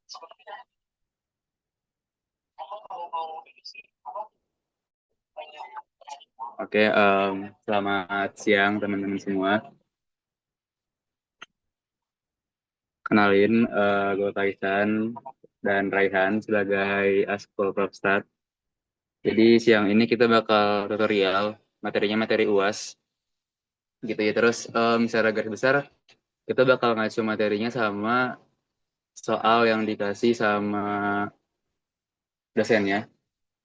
Oke, selamat siang teman-teman semua. Kenalin, gue Kaisan dan Raihan sebagai Askul Propstad. Jadi siang ini kita bakal tutorial, materinya materi UAS, gitu ya. Terus secara garis besar, kita bakal ngacu materinya sama soal yang dikasih sama dosennya,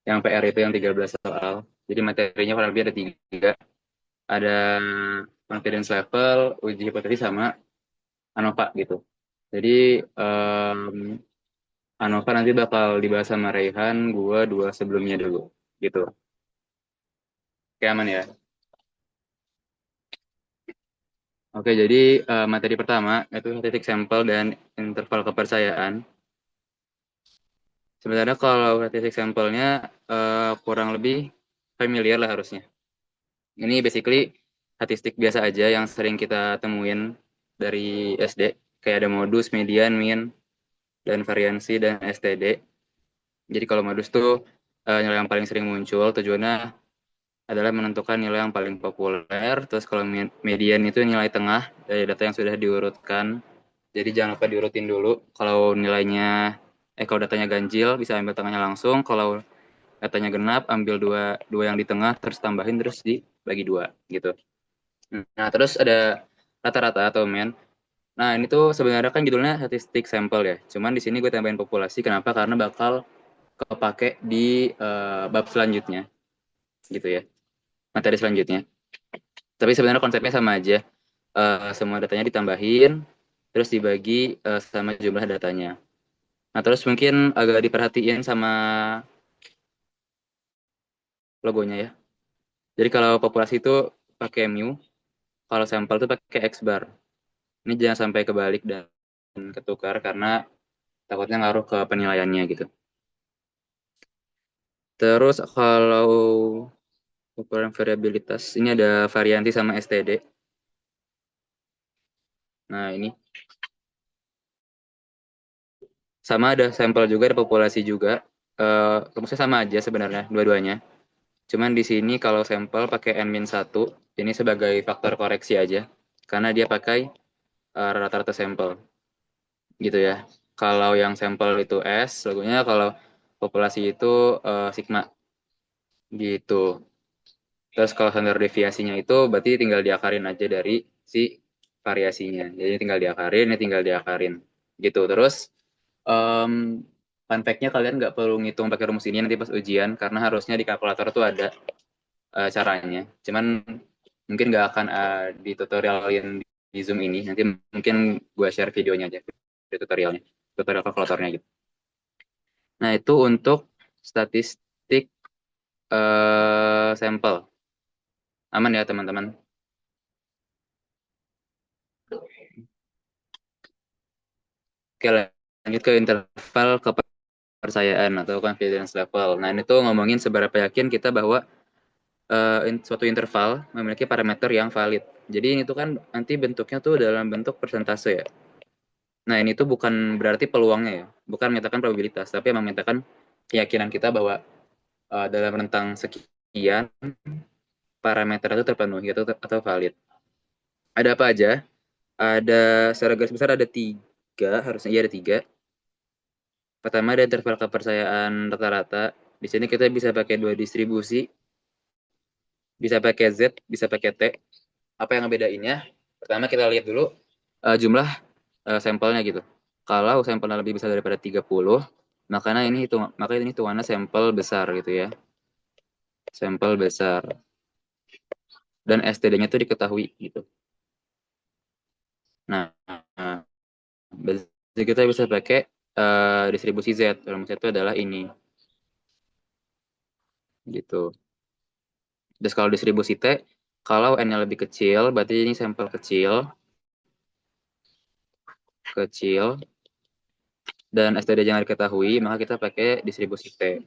yang PR itu yang 13 soal. Jadi materinya kurang lebih ada tiga. Ada confidence level, uji hipotesis, sama ANOVA gitu. Jadi ANOVA nanti bakal dibahas sama Raihan, gue dua sebelumnya dulu gitu. Oke, aman ya. Oke, jadi materi pertama itu statistik sampel dan interval kepercayaan. Sebenarnya kalau statistik sampelnya kurang lebih familiar lah harusnya. Ini basically statistik biasa aja yang sering kita temuin dari SD. Kayak ada modus, median, mean, dan variansi, dan STD. Jadi kalau modus tuh nilai yang paling sering muncul, tujuannya adalah menentukan nilai yang paling populer. Terus kalau median itu nilai tengah dari data yang sudah diurutkan. Jadi jangan lupa diurutin dulu. Kalau datanya ganjil, bisa ambil tengahnya langsung. Kalau datanya genap, ambil dua, dua yang di tengah, terus tambahin, terus dibagi dua, gitu. Nah, terus ada rata-rata atau mean. Nah, ini tuh sebenarnya kan judulnya statistik sampel ya. Cuman di sini gue tambahin populasi. Kenapa? Karena bakal kepake di bab selanjutnya, gitu ya. Materi selanjutnya. Tapi sebenarnya konsepnya sama aja. Semua datanya ditambahin, terus dibagi sama jumlah datanya. Nah, terus mungkin agak diperhatiin sama logonya ya. Jadi kalau populasi itu pakai mu, kalau sampel itu pakai X bar. Ini jangan sampai kebalik dan ketukar karena takutnya ngaruh ke penilaiannya gitu. Terus kalau ukuran variabilitas, ini ada variansi sama STD. Nah, ini sama, ada sampel juga, ada populasi juga. Rumusnya sama aja sebenarnya dua-duanya. Cuman di sini kalau sampel pakai N-1, ini sebagai faktor koreksi aja. Karena dia pakai rata-rata sampel gitu ya. Kalau yang sampel itu S, logonya. Kalau populasi itu sigma gitu. Terus kalau standar deviasinya itu berarti tinggal diakarin aja dari si variasinya. Jadi tinggal diakarin, ya tinggal diakarin gitu. Terus um, fun fact-nya, kalian nggak perlu ngitung pakai rumus ini nanti pas ujian karena harusnya di kalkulator tuh ada caranya. Cuman mungkin nggak akan di tutorialin di Zoom ini. Nanti mungkin gue share videonya aja, di tutorialnya, tutorial kalkulatornya gitu. Nah, itu untuk statistik sampel. Aman ya teman-teman? Oke, lanjut ke interval kepercayaan atau confidence level. Nah, ini tuh ngomongin seberapa yakin kita bahwa suatu interval memiliki parameter yang valid. Jadi ini tuh kan nanti bentuknya tuh dalam bentuk persentase ya. Nah, ini tuh bukan berarti peluangnya ya, bukan menyatakan probabilitas, tapi memang menyatakan keyakinan kita bahwa dalam rentang sekian parameter itu terpenuhi atau valid. Ada apa aja? Ada, secara garis besar ada tiga, harusnya iya ada tiga. Pertama ada interval kepercayaan rata-rata. Di sini kita bisa pakai dua distribusi, bisa pakai Z, bisa pakai T. Apa yang ngebedainnya? Pertama kita lihat dulu jumlah sampelnya gitu. Kalau sampelnya lebih besar daripada 30, maka ini hitungannya sampel besar gitu ya. Sampel besar. Dan STD-nya itu diketahui gitu. Nah, kita bisa pakai distribusi Z. Rumusnya itu adalah ini gitu. Terus kalau distribusi T, kalau N-nya lebih kecil, berarti ini sampel kecil, kecil, dan STD jangan diketahui, maka kita pakai distribusi T.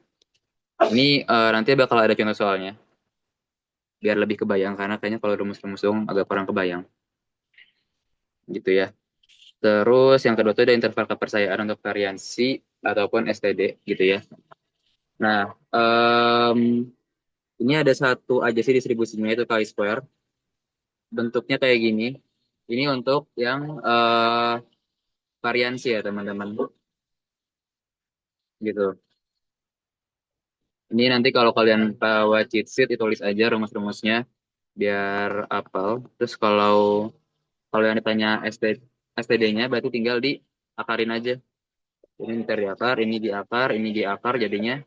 Ini nanti bakal ada contoh soalnya, biar lebih kebayang, karena kayaknya kalau rumus-rumus dong agak kurang kebayang. Gitu ya. Terus yang kedua itu ada interval kepercayaan untuk variansi ataupun STD gitu ya. Nah, ini ada satu aja sih distribusinya itu chi-square. Bentuknya kayak gini. Ini untuk yang variansi ya teman-teman. Gitu. Ini nanti kalau kalian bawa cheat sheet, ditulis aja rumus-rumusnya biar apal. Terus kalau yang ditanya STD-nya berarti tinggal diakarin aja. Ini ntar diakar, ini diakar, ini diakar jadinya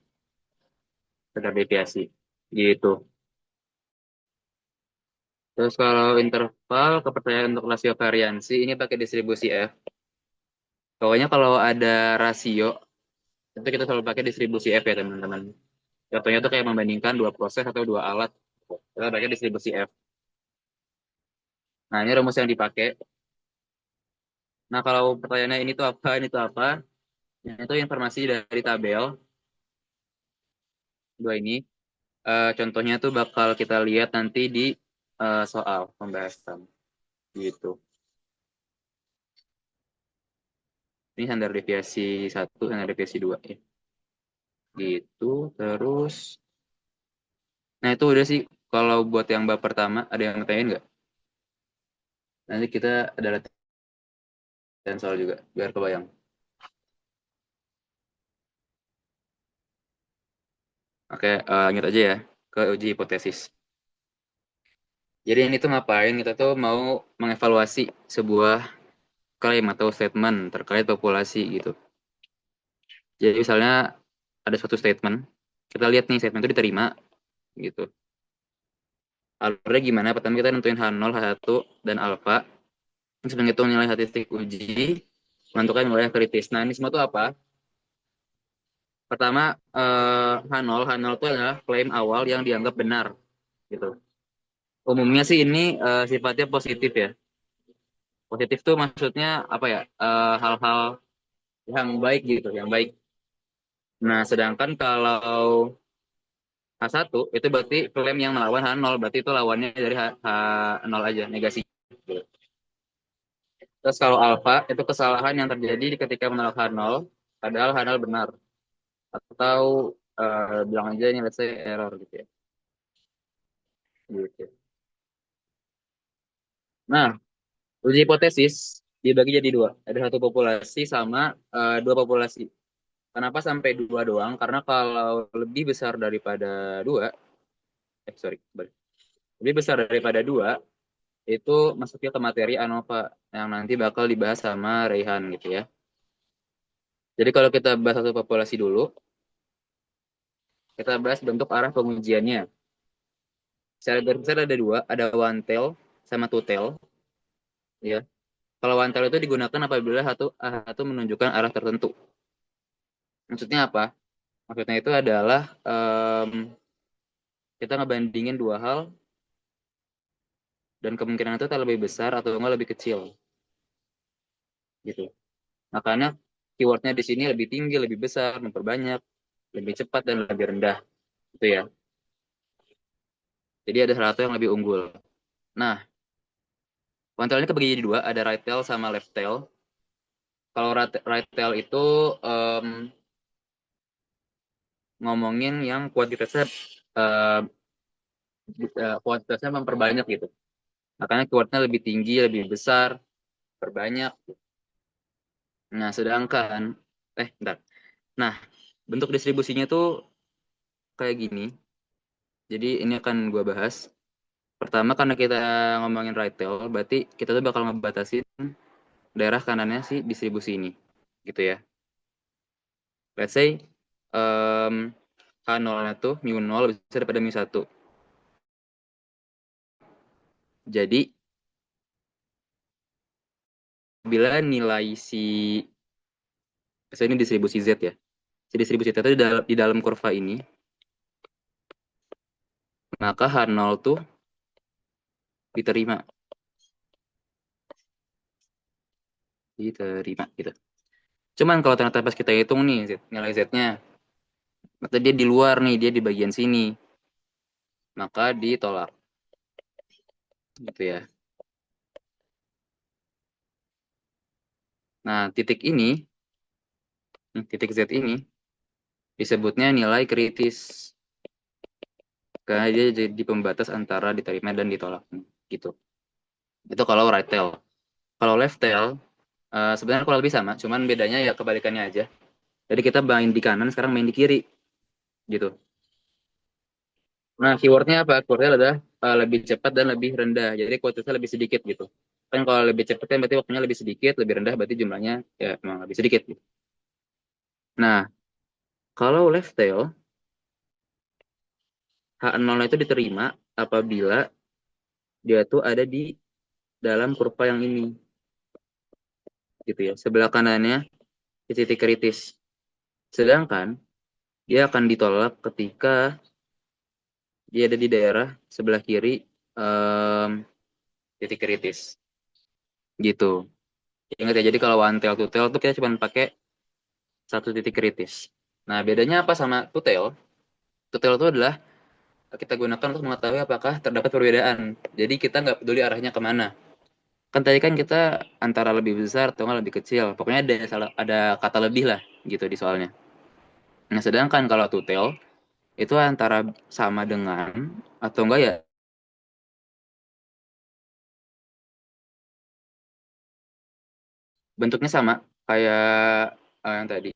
sekedar deviasi. Gitu. Terus kalau interval kepercayaan untuk rasio variansi ini pakai distribusi F. Pokoknya kalau ada rasio itu kita selalu pakai distribusi F ya teman-teman. Contohnya tuh kayak membandingkan dua proses atau dua alat. Kita pakai distribusi F. Nah ini rumus yang dipakai. Nah kalau pertanyaannya ini tuh apa? Nah, itu informasi dari tabel dua ini. Contohnya tuh bakal kita lihat nanti di soal pembahasan gitu. Ini standar deviasi satu, standar deviasi dua ya. Gitu. Terus, nah itu udah sih. Kalau buat yang bab pertama, ada yang tanyain nggak? Nanti kita ada latihan soal juga, biar kebayang. Oke, lanjut aja ya ke uji hipotesis. Jadi ini tuh ngapain? Kita tuh mau mengevaluasi sebuah klaim atau statement terkait populasi gitu. Jadi misalnya ada suatu statement, kita lihat nih statement itu diterima gitu. Alurnya gimana? Pertama kita nentuin H0, H1, dan alfa. Terus menghitung nilai statistik uji, menentukan wilayah kritis. Nah ini semua tuh apa? Pertama, H0. H0 itu adalah klaim awal yang dianggap benar gitu. Umumnya sih ini sifatnya positif ya. Positif tuh maksudnya apa ya? Hal-hal yang baik gitu, yang baik. Nah, sedangkan kalau H1 itu berarti klaim yang melawan H0, berarti itu lawannya dari H0 aja, negasi. Terus kalau alfa itu kesalahan yang terjadi ketika menolak H0, padahal H0 benar. Atau bilang aja ini let's say error gitu ya. Gitu. Nah, uji hipotesis dibagi jadi dua. Ada satu populasi sama dua populasi. Kenapa sampai dua doang? Karena kalau lebih besar daripada dua, sorry, balik. Lebih besar daripada dua, itu masuknya ke materi ANOVA yang nanti bakal dibahas sama Raihan gitu ya. Jadi kalau kita bahas satu populasi dulu, kita bahas bentuk arah pengujiannya. Secara garis besar ada dua, ada one tail sama two tail. Ya. Kalau one tail itu digunakan apabila satu menunjukkan arah tertentu. Maksudnya apa? Maksudnya itu adalah kita ngebandingin dua hal dan kemungkinan itu tak lebih besar atau enggak lebih kecil. Gitu. Makanya keywordnya di sini lebih tinggi, lebih besar, memperbanyak, lebih cepat dan lebih rendah. Itu ya. Jadi ada salah satu yang lebih unggul. Nah, one tail ini kebagi jadi dua, ada right tail sama left tail. Kalau right tail itu um, ngomongin yang uh, kuantitasnya memperbanyak gitu. Makanya keywordnya lebih tinggi, lebih besar, perbanyak. Nah, sedangkan, bentar. Nah, bentuk distribusinya tuh kayak gini. Jadi ini akan gue bahas. Pertama karena kita ngomongin right tail, berarti kita tuh bakal ngebatasin daerah kanannya si distribusi ini. Gitu ya. Let's say H0-nya tuh mu 0 lebih besar daripada mu 1. Jadi, bila nilai ini distribusi Z ya. Si distribusi Z itu di dalam kurva ini, maka H0 tuh diterima. Diterima gitu. Cuman kalau ternyata pas kita hitung nih nilai Z-nya, ternyata dia di luar nih, dia di bagian sini, maka ditolak. Gitu ya. Nah, titik Z ini disebutnya nilai kritis karena dia jadi pembatas antara diterima dan ditolak gitu. Itu kalau right tail. Kalau left tail sebenarnya kurang lebih sama, cuman bedanya ya kebalikannya aja. Jadi kita main di kanan, sekarang main di kiri gitu. Nah, keywordnya apa? Keywordnya adalah lebih cepat dan lebih rendah. Jadi kuantitasnya lebih sedikit gitu. Kan kalau lebih cepat kan berarti waktunya lebih sedikit, lebih rendah berarti jumlahnya ya memang lebih sedikit gitu. Nah, kalau left tail, H0 itu diterima apabila dia tuh ada di dalam kurva yang ini gitu ya. Sebelah kanannya di titik kritis. Sedangkan dia akan ditolak ketika dia ada di daerah sebelah kiri em, titik kritis gitu. Ingat ya, jadi kalau one tail two tail tuh kita cuma pakai satu titik kritis. Nah, bedanya apa sama two tail? Two tail itu adalah kita gunakan untuk mengetahui apakah terdapat perbedaan. Jadi kita nggak peduli arahnya kemana. Kan tadi kan kita antara lebih besar atau nggak lebih kecil. Pokoknya ada kata lebih lah gitu di soalnya. Nah, sedangkan kalau two tail itu antara sama dengan atau enggak ya bentuknya sama kayak yang tadi.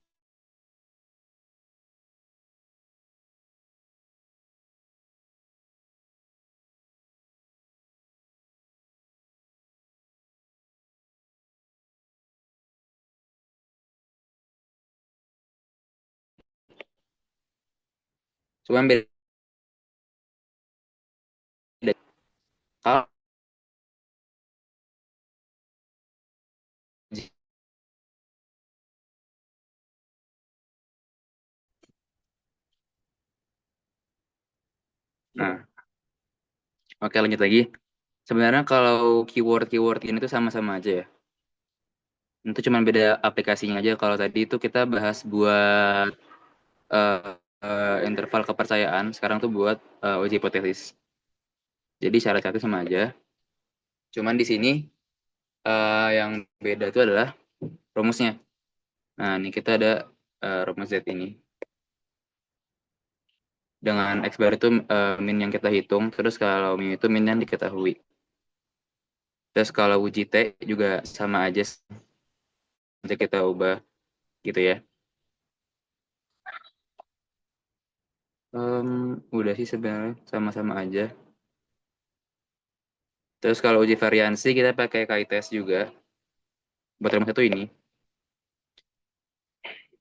Cuma beda. Kalau nah, oke lanjut lagi. Sebenarnya kalau keyword-keyword ini tuh sama-sama aja ya. Itu cuma beda aplikasinya aja. Kalau tadi itu kita bahas buat interval kepercayaan, sekarang tuh buat uji hipotesis. Jadi syarat-syaratnya sama aja. Cuman di sini yang beda itu adalah rumusnya. Nah, ini kita ada rumus Z ini. Dengan X bar itu min yang kita hitung, terus kalau min itu min yang diketahui. Terus kalau uji T juga sama aja, nanti kita ubah gitu ya. Udah sih sebenarnya sama-sama aja. Terus kalau uji variansi kita pakai KITS juga. Buat rumus satu ini,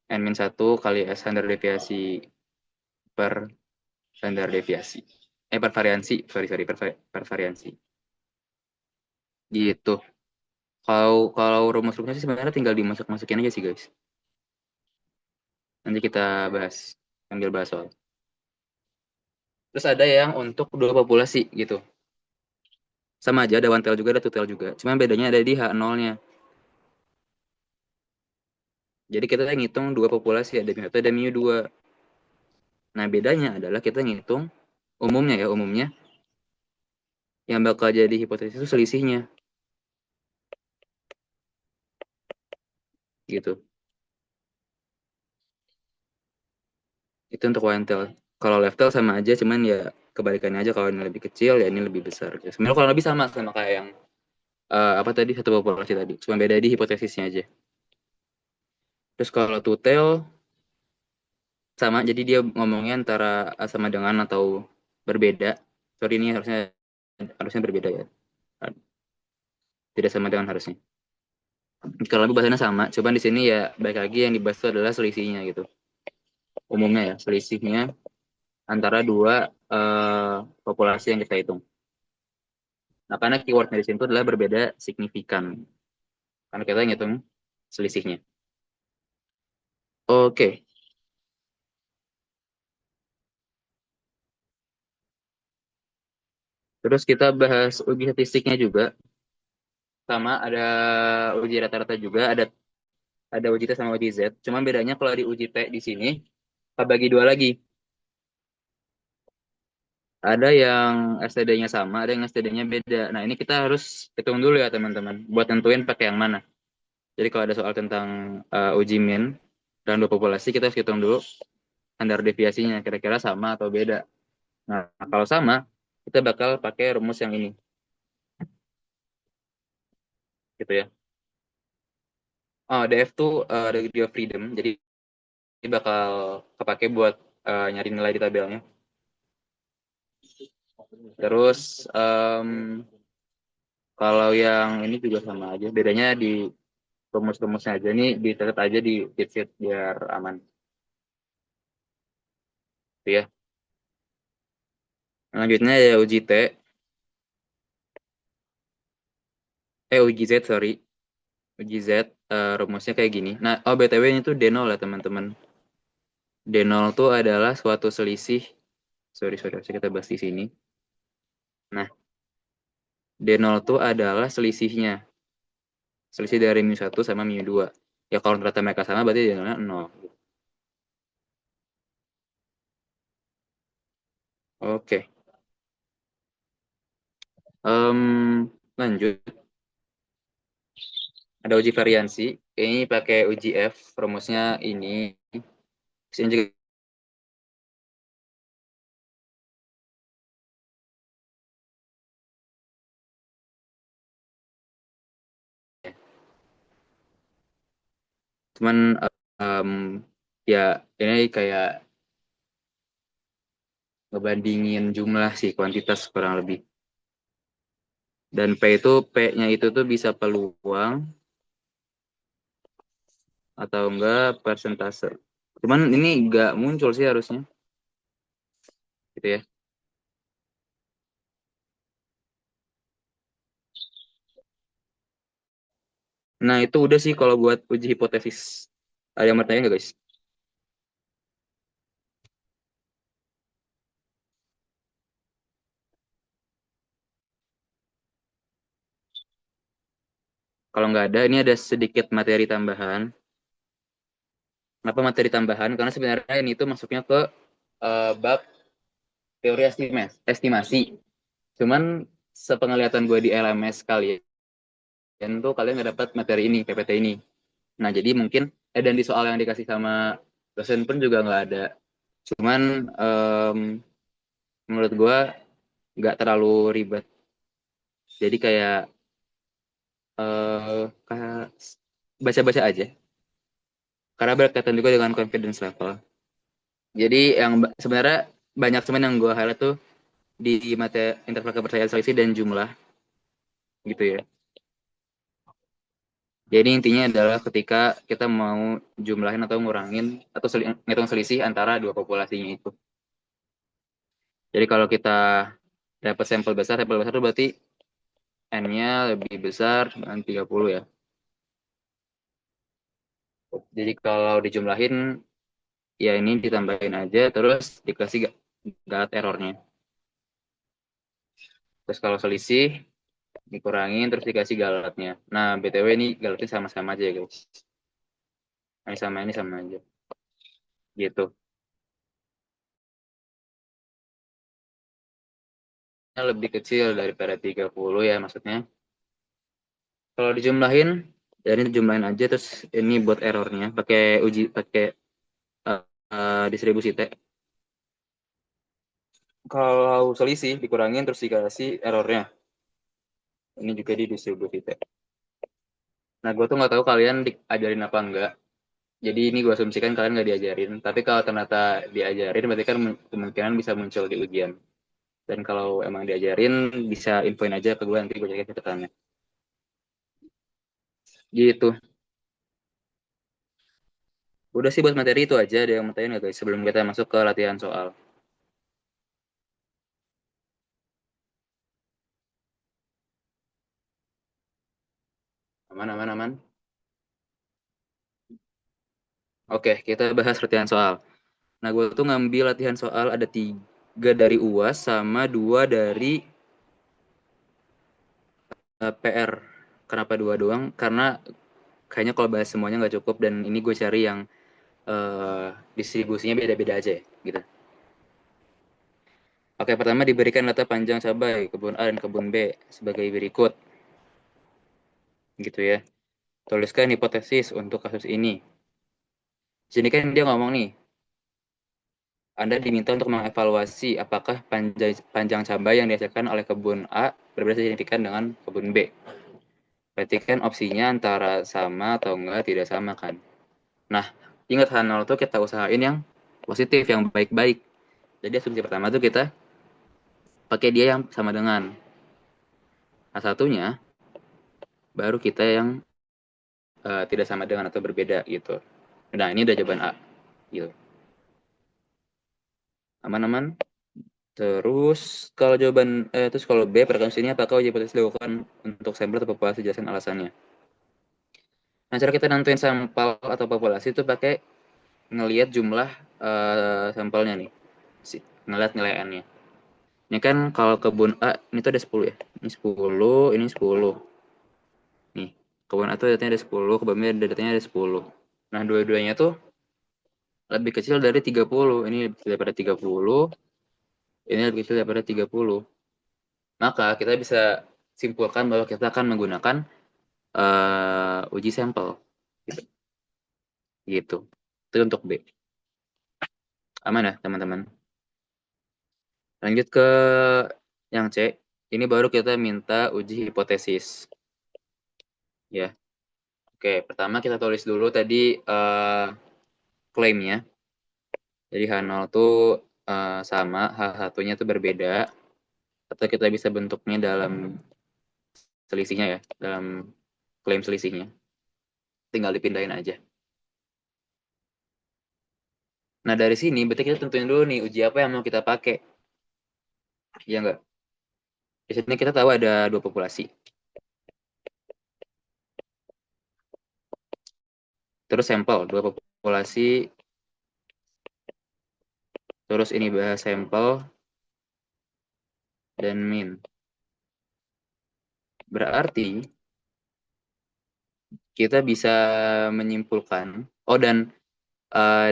N-1 kali S standar deviasi per standar deviasi. Per variansi, sorry, per variansi. Gitu. Kalau rumus-rumusnya sih sebenarnya tinggal dimasuk-masukin aja sih guys. Nanti kita bahas, sambil bahas soal. Terus ada yang untuk dua populasi gitu. Sama aja, ada one tail juga, ada two tail juga. Cuma bedanya ada di H0-nya. Jadi kita ngitung dua populasi, ada mu 1, ada mu 2. Nah, bedanya adalah kita ngitung umumnya ya, umumnya yang bakal jadi hipotesis itu selisihnya gitu. Itu untuk one tail. Kalau left tail sama aja, cuman ya kebalikannya aja, kalau ini lebih kecil ya ini lebih besar. Sebenarnya kalau lebih sama kayak yang apa tadi, satu populasi tadi. Cuma beda di hipotesisnya aja. Terus kalau two tail sama, jadi dia ngomongnya antara sama dengan atau berbeda. Sorry, ini harusnya harusnya berbeda ya. Tidak sama dengan harusnya. Kalau lebih bahasanya sama, cuman di sini ya baik lagi yang dibahas itu adalah selisihnya gitu. Umumnya ya, selisihnya antara dua populasi yang kita hitung. Nah, karena keywordnya di sini itu adalah berbeda signifikan. Karena kita ngitung selisihnya. Oke, terus kita bahas uji statistiknya juga. Sama ada uji rata-rata juga, ada uji T sama uji Z. Cuman bedanya kalau di uji T di sini, kita bagi dua lagi. Ada yang STD-nya sama, ada yang STD-nya beda. Nah, ini kita harus hitung dulu ya teman-teman, buat nentuin pakai yang mana. Jadi kalau ada soal tentang uji min dan dua populasi, kita harus hitung dulu standar deviasinya, kira-kira sama atau beda. Nah, kalau sama, kita bakal pakai rumus yang ini, gitu ya. Oh, DF tuh degree of freedom, jadi bakal kepake buat nyari nilai di tabelnya. Terus kalau yang ini juga sama aja, bedanya di rumus-rumusnya aja. Ini dicatat aja di cheat sheet biar aman, gitu ya. Selanjutnya ya uji T, uji Z, sorry. Uji Z, rumusnya kayak gini. Nah, oh BTW ini tuh D0 ya teman-teman. D0 tuh adalah suatu selisih, sorry, harusnya kita bahas di sini. Nah, D0 tuh adalah selisihnya. Selisih dari mu 1 sama mu 2. Ya kalau ternyata mereka sama berarti D0-nya 0. Oke. Lanjut. Ada uji variansi. Ini pakai uji F. Rumusnya ini. Sini juga. Cuman em, ya ini kayak ngebandingin jumlah sih, kuantitas kurang lebih. Dan P-nya itu tuh bisa peluang atau enggak persentase. Cuman ini enggak muncul sih harusnya, gitu ya. Nah, itu udah sih kalau buat uji hipotesis. Ada yang bertanya nggak, guys? Kalau nggak ada, ini ada sedikit materi tambahan. Kenapa materi tambahan? Karena sebenarnya ini tuh masuknya ke bab teori estimasi. Cuman sepenglihatan gue di LMS kalian tuh kalian nggak dapat materi ini, PPT ini. Nah, jadi mungkin dan di soal yang dikasih sama dosen pun juga nggak ada. Cuman menurut gue nggak terlalu ribet. Jadi kayak baca-baca aja. Karena berkaitan juga dengan confidence level. Jadi yang sebenarnya banyak cuman yang gue highlight tuh di materi interval kepercayaan selisih dan jumlah, gitu ya. Jadi intinya adalah ketika kita mau jumlahin atau ngurangin atau ngitung selisih antara dua populasinya itu. Jadi kalau kita dapat sampel besar itu berarti N-nya lebih besar dengan 30 ya. Jadi kalau dijumlahin, ya ini ditambahin aja, terus dikasih galat errornya. Terus kalau selisih, dikurangin, terus dikasih galatnya. Nah, BTW ini galatnya sama-sama aja ya guys. Ini sama aja. Gitu. Lebih kecil daripada 30 ya maksudnya. Kalau dijumlahin, ya ini dijumlahin aja, terus ini buat errornya. Pakai distribusi T. Kalau selisih dikurangin terus dikasih errornya. Ini juga di distribusi T. Nah, gue tuh nggak tahu kalian diajarin apa enggak. Jadi ini gue asumsikan kalian nggak diajarin. Tapi kalau ternyata diajarin, berarti kan kemungkinan bisa muncul di ujian. Dan kalau emang diajarin, bisa infoin aja ke gue, nanti gue cek catatannya. Gitu. Udah sih buat materi itu aja. Ada yang mau tanya nggak guys? Sebelum kita masuk ke latihan soal. Aman, aman, aman. Oke, kita bahas latihan soal. Nah, gue tuh ngambil latihan soal ada 3 dari UAS sama 2 dari PR. Kenapa 2 doang? Karena kayaknya kalau bahas semuanya nggak cukup dan ini gue cari yang distribusinya beda-beda aja ya, gitu. Oke, pertama diberikan data panjang cabai kebun A dan kebun B sebagai berikut, gitu ya. Tuliskan hipotesis untuk kasus ini. Sini kan dia ngomong nih, Anda diminta untuk mengevaluasi apakah panjang cabai yang dihasilkan oleh kebun A berbeda signifikan dengan kebun B. Berarti kan opsinya antara sama atau enggak tidak sama kan. Nah, ingat H0 tuh kita usahain yang positif, yang baik-baik. Jadi asumsi pertama tuh kita pakai dia yang sama dengan. H1-nya baru kita yang tidak sama dengan atau berbeda gitu. Nah, ini udah jawaban A. Gitu. Aman-aman. Terus kalau B pada kasus ini apakah uji hipotesis dilakukan untuk sampel atau populasi? Jelaskan alasannya. Nah, cara kita nentuin sampel atau populasi itu pakai ngelihat jumlah sampelnya nih. Ngelihat nilai N-nya. Ini kan kalau kebun A ini tuh ada 10 ya. Ini 10, ini 10. Nih, kebun A tuh datanya ada 10, kebun B datanya ada 10. Nah, dua-duanya tuh lebih kecil dari 30. Ini lebih kecil daripada 30. Ini lebih kecil daripada 30. Maka kita bisa simpulkan bahwa kita akan menggunakan uji sampel. Gitu. Itu untuk B. Aman ya, teman-teman? Lanjut ke yang C. Ini baru kita minta uji hipotesis. Ya. Oke, pertama kita tulis dulu tadi klaimnya. Jadi H0 tuh sama, H1-nya tuh berbeda. Atau kita bisa bentuknya dalam selisihnya ya, dalam klaim selisihnya. Tinggal dipindahin aja. Nah, dari sini berarti kita tentuin dulu nih uji apa yang mau kita pakai. Iya enggak? Di sini kita tahu ada dua populasi. Terus sampel, dua populasi. Terus ini bahas sampel dan min. Berarti kita bisa menyimpulkan, oh dan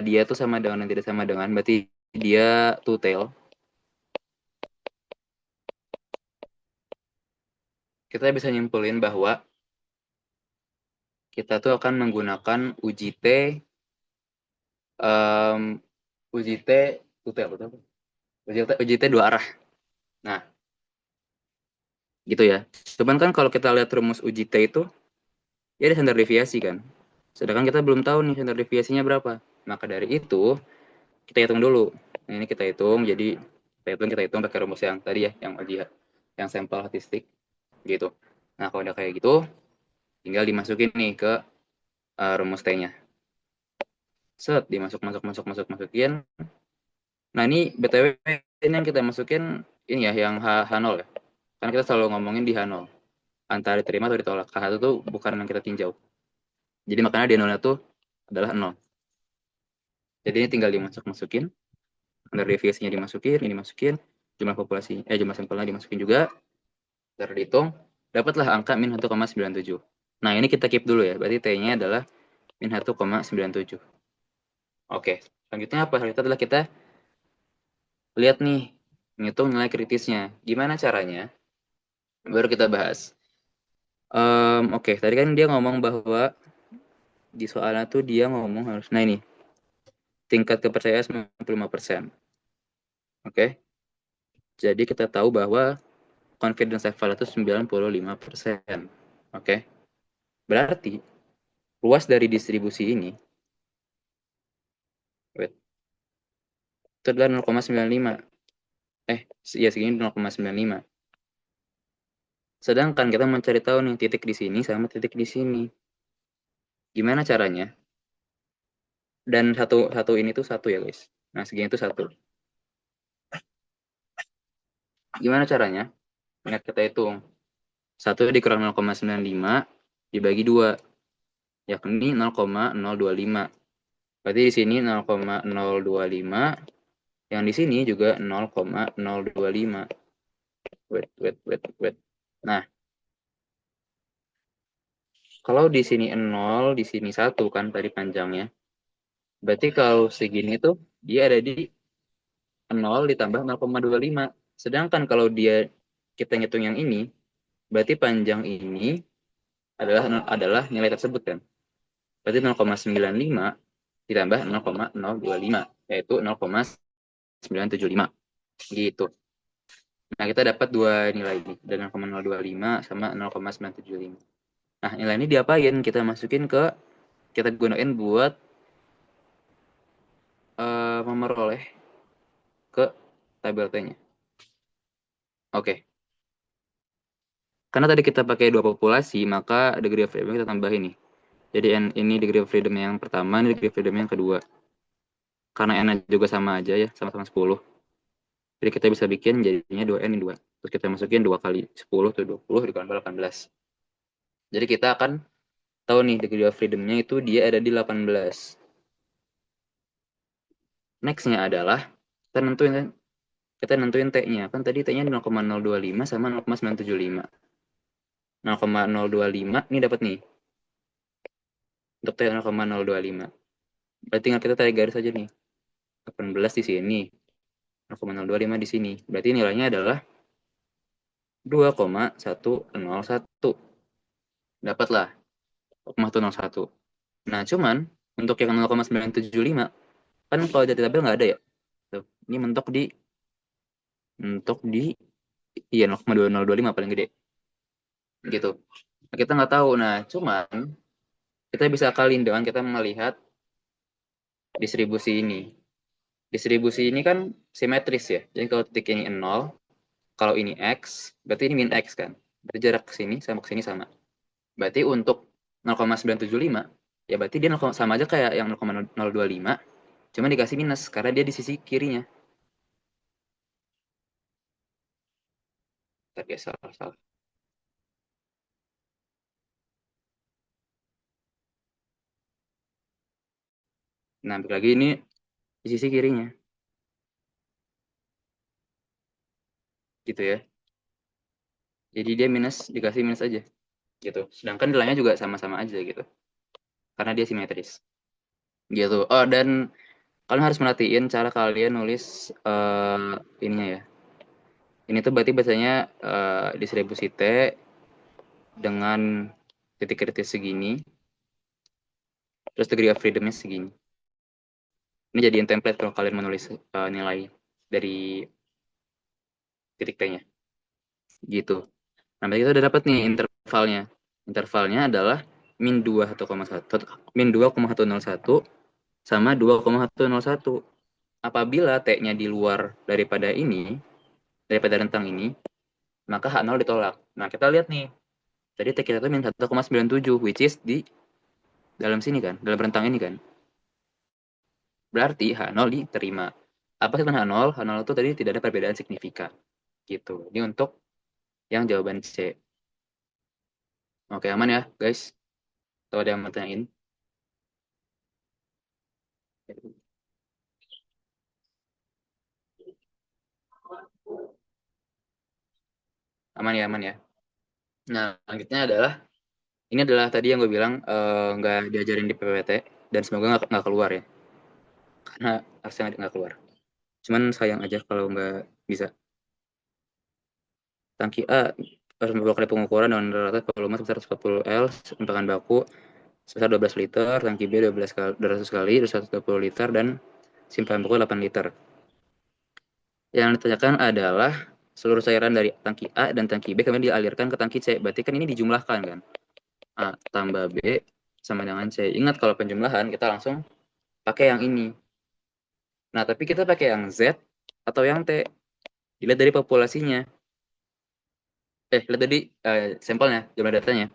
dia tuh sama dengan dan tidak sama dengan, berarti dia two tail. Kita bisa nyimpulin bahwa kita tuh akan menggunakan uji T, um, uji T two tail, betul? Uji T dua arah. Nah, gitu ya. Cuman kan kalau kita lihat rumus uji T itu, ya ada standar deviasi kan. Sedangkan kita belum tahu nih standar deviasinya berapa. Maka dari itu, kita hitung dulu. Nah, ini kita hitung pakai rumus yang tadi ya, yang uji yang sampel statistik gitu. Nah, kalau udah kayak gitu, tinggal dimasukin nih ke rumus T-nya. Set, masukin. Nah, ini BTW ini yang kita masukin ini ya, yang H0 ya. Karena kita selalu ngomongin di H0. Antara diterima atau ditolak. H1 tuh bukan yang kita tinjau. Jadi makanya di nolnya tuh adalah 0. Jadi ini tinggal dimasukin. Standar deviasinya dimasukin. Jumlah sampelnya dimasukin juga. Terhitung. Dapatlah angka min 1,97. Nah, ini kita keep dulu ya. Berarti T-nya adalah min 1,97. Oke. Selanjutnya apa? Selanjutnya adalah kita lihat nih. Ngitung nilai kritisnya. Gimana caranya? Baru kita bahas. Oke, tadi kan dia ngomong bahwa di soalnya tuh dia ngomong harus, nah ini, tingkat kepercayaan 95%. Oke, jadi kita tahu bahwa confidence level itu 95%. Oke, berarti luas dari distribusi ini itu adalah 0,95. Ya segini 0,95. Sedangkan kita mencari tahu nih titik di sini sama titik di sini. Gimana caranya? Dan satu ini tuh satu ya guys. Nah segini tuh satu. Gimana caranya? Ingat kita hitung. 1 dikurang 0,95 dibagi 2, yakni 0,025. Berarti di sini 0,025, yang di sini juga 0,025. Wait. Nah, kalau di sini 0, di sini 1 kan tadi panjangnya. Berarti kalau segini tuh dia ada di 0 ditambah 0,25. Sedangkan kalau kita ngitung yang ini, berarti panjang ini adalah nilai tersebut kan. Berarti 0,95 ditambah 0,025 yaitu 0,975 gitu. Nah, kita dapat dua nilai ini, ada 0,025 sama 0,975. Nah, nilai ini diapain? Kita masukin kita gunain buat memperoleh ke tabel T-nya. Oke. Karena tadi kita pakai dua populasi, maka degree of freedom kita tambah ini. Jadi ini degree of freedom yang pertama, ini degree of freedom yang kedua. Karena N juga sama aja ya, sama-sama 10. Jadi kita bisa bikin jadinya 2N ini 2. Terus kita masukin 2 kali 10 itu 20 dikali 18. Jadi kita akan tahu nih degree of freedom-nya itu dia ada di 18. Next-nya adalah kita nentuin T-nya. Kan tadi T-nya 0,025 sama 0,975. 0,025 ini dapat nih. Untuk T 0,025. Berarti tinggal kita tarik garis aja nih. 18 di sini. 0,025 di sini. Berarti nilainya adalah 2,101. Dapatlah 2,101. Nah, cuman untuk yang 0,975 kan kalau di tabel nggak ada ya. Tuh, ini mentok di iya 0,2025 paling gede. Gitu. Nah, kita nggak tahu. Nah, cuman kita bisa akalin dengan kita melihat distribusi ini. Distribusi ini kan simetris ya. Jadi kalau titik ini 0, kalau ini X, berarti ini min X kan. Berarti jarak ke sini sama ke sini sama. Berarti untuk 0,975, ya berarti dia sama aja kayak yang 0,025, cuma dikasih minus karena dia di sisi kirinya. Tapi salah. Nah, lagi ini di sisi kirinya. Gitu ya. Jadi dia dikasih minus aja. Gitu. Sedangkan nilainya juga sama-sama aja gitu. Karena dia simetris. Gitu. Oh, dan kalian harus merhatiin cara kalian nulis ininya ya. Ini tuh berarti biasanya distribusi T dengan titik kritis segini, terus degree of freedom-nya segini. Ini jadiin template kalau kalian menulis nilai dari titik T-nya. Gitu. Nah, berarti kita udah dapat nih intervalnya. Intervalnya adalah min 2,101 sama 2,101. Apabila T-nya di luar daripada rentang ini, maka H0 ditolak. Nah, kita lihat nih. Tadi T kita itu min 1,97, which is di dalam sini kan, dalam rentang ini kan. Berarti H0 diterima. Apa sih H0? H0 itu tadi tidak ada perbedaan signifikan. Gitu. Ini untuk yang jawaban C. Oke, aman ya, guys? Atau ada yang mau tanyain? Aman ya, aman ya. Nah, selanjutnya ini adalah tadi yang gue bilang nggak diajarin di PPT dan semoga nggak keluar ya. Karena harusnya nggak keluar. Cuman sayang aja kalau nggak bisa. Tangki A harus 40 kali pengukuran dengan rata volume sebesar 40 L untuk bahan baku sebesar 12 liter, tangki B 12 kali, 200 kali, 220 liter, dan simpanan baku 8 liter. Yang ditanyakan adalah seluruh cairan dari tangki A dan tangki B kemudian dialirkan ke tangki C. Berarti kan ini dijumlahkan kan. A tambah B sama dengan C. Ingat kalau penjumlahan kita langsung pakai yang ini. Nah, tapi kita pakai yang Z atau yang T. Dilihat dari populasinya. Lihat tadi sampelnya, jumlah datanya.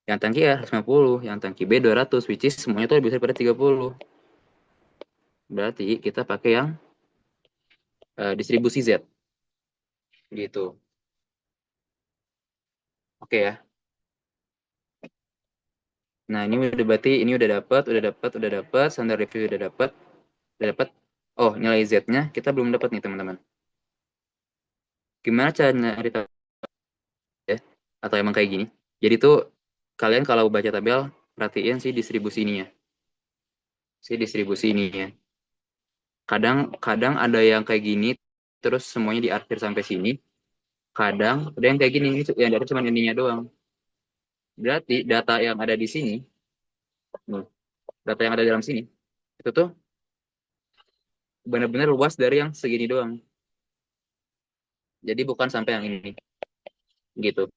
Yang tangki A 150, yang tangki B 200, which is semuanya tuh lebih besar daripada 30. Berarti kita pakai yang distribusi Z. Gitu. Oke ya. Nah, ini udah dapat, standar review udah dapat. Oh, nilai Z-nya kita belum dapat nih, teman-teman. Gimana cara nyari tahu ya? Atau emang kayak gini? Jadi tuh kalian kalau baca tabel perhatiin si distribusi ininya. Kadang ada yang kayak gini terus semuanya diarsir sampai sini. Kadang ada yang kayak gini, yang dari cuma ininya doang. Berarti data yang ada di sini, nih, data yang ada dalam sini, itu tuh benar-benar luas dari yang segini doang. Jadi bukan sampai yang ini, gitu.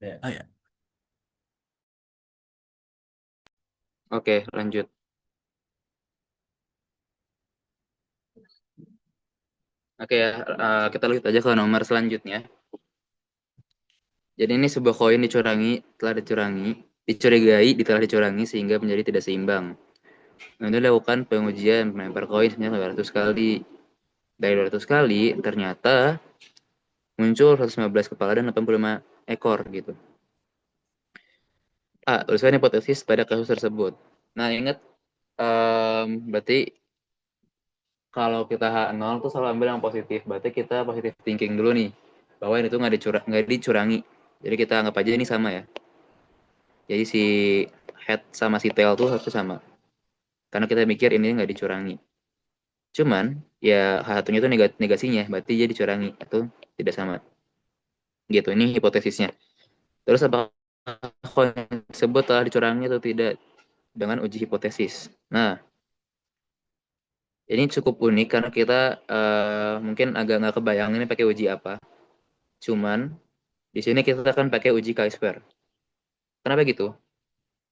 Ya. Oh ya. Oke, lanjut. Oke ya, kita lanjut aja ke nomor selanjutnya. Jadi ini sebuah koin telah dicurangi sehingga menjadi tidak seimbang. Nah, itu dilakukan pengujian melempar koin sebanyak 200 kali. Dari 200 kali, ternyata muncul 115 kepala dan 85 ekor gitu. Tuliskan hipotesis pada kasus tersebut. Nah, ingat, berarti kalau kita H0 tuh selalu ambil yang positif. Berarti kita positif thinking dulu nih. Bahwa ini tuh nggak dicurangi. Jadi kita anggap aja ini sama ya. Jadi si head sama si tail tuh harusnya sama. Karena kita mikir ini nggak dicurangi. Cuman ya satunya itu negasinya, berarti dia dicurangi atau tidak sama. Gitu, ini hipotesisnya. Terus apakah koin tersebut telah dicurangi atau tidak dengan uji hipotesis? Nah, ini cukup unik karena kita mungkin agak nggak kebayang ini pakai uji apa. Cuman di sini kita akan pakai uji chi-square. Kenapa gitu?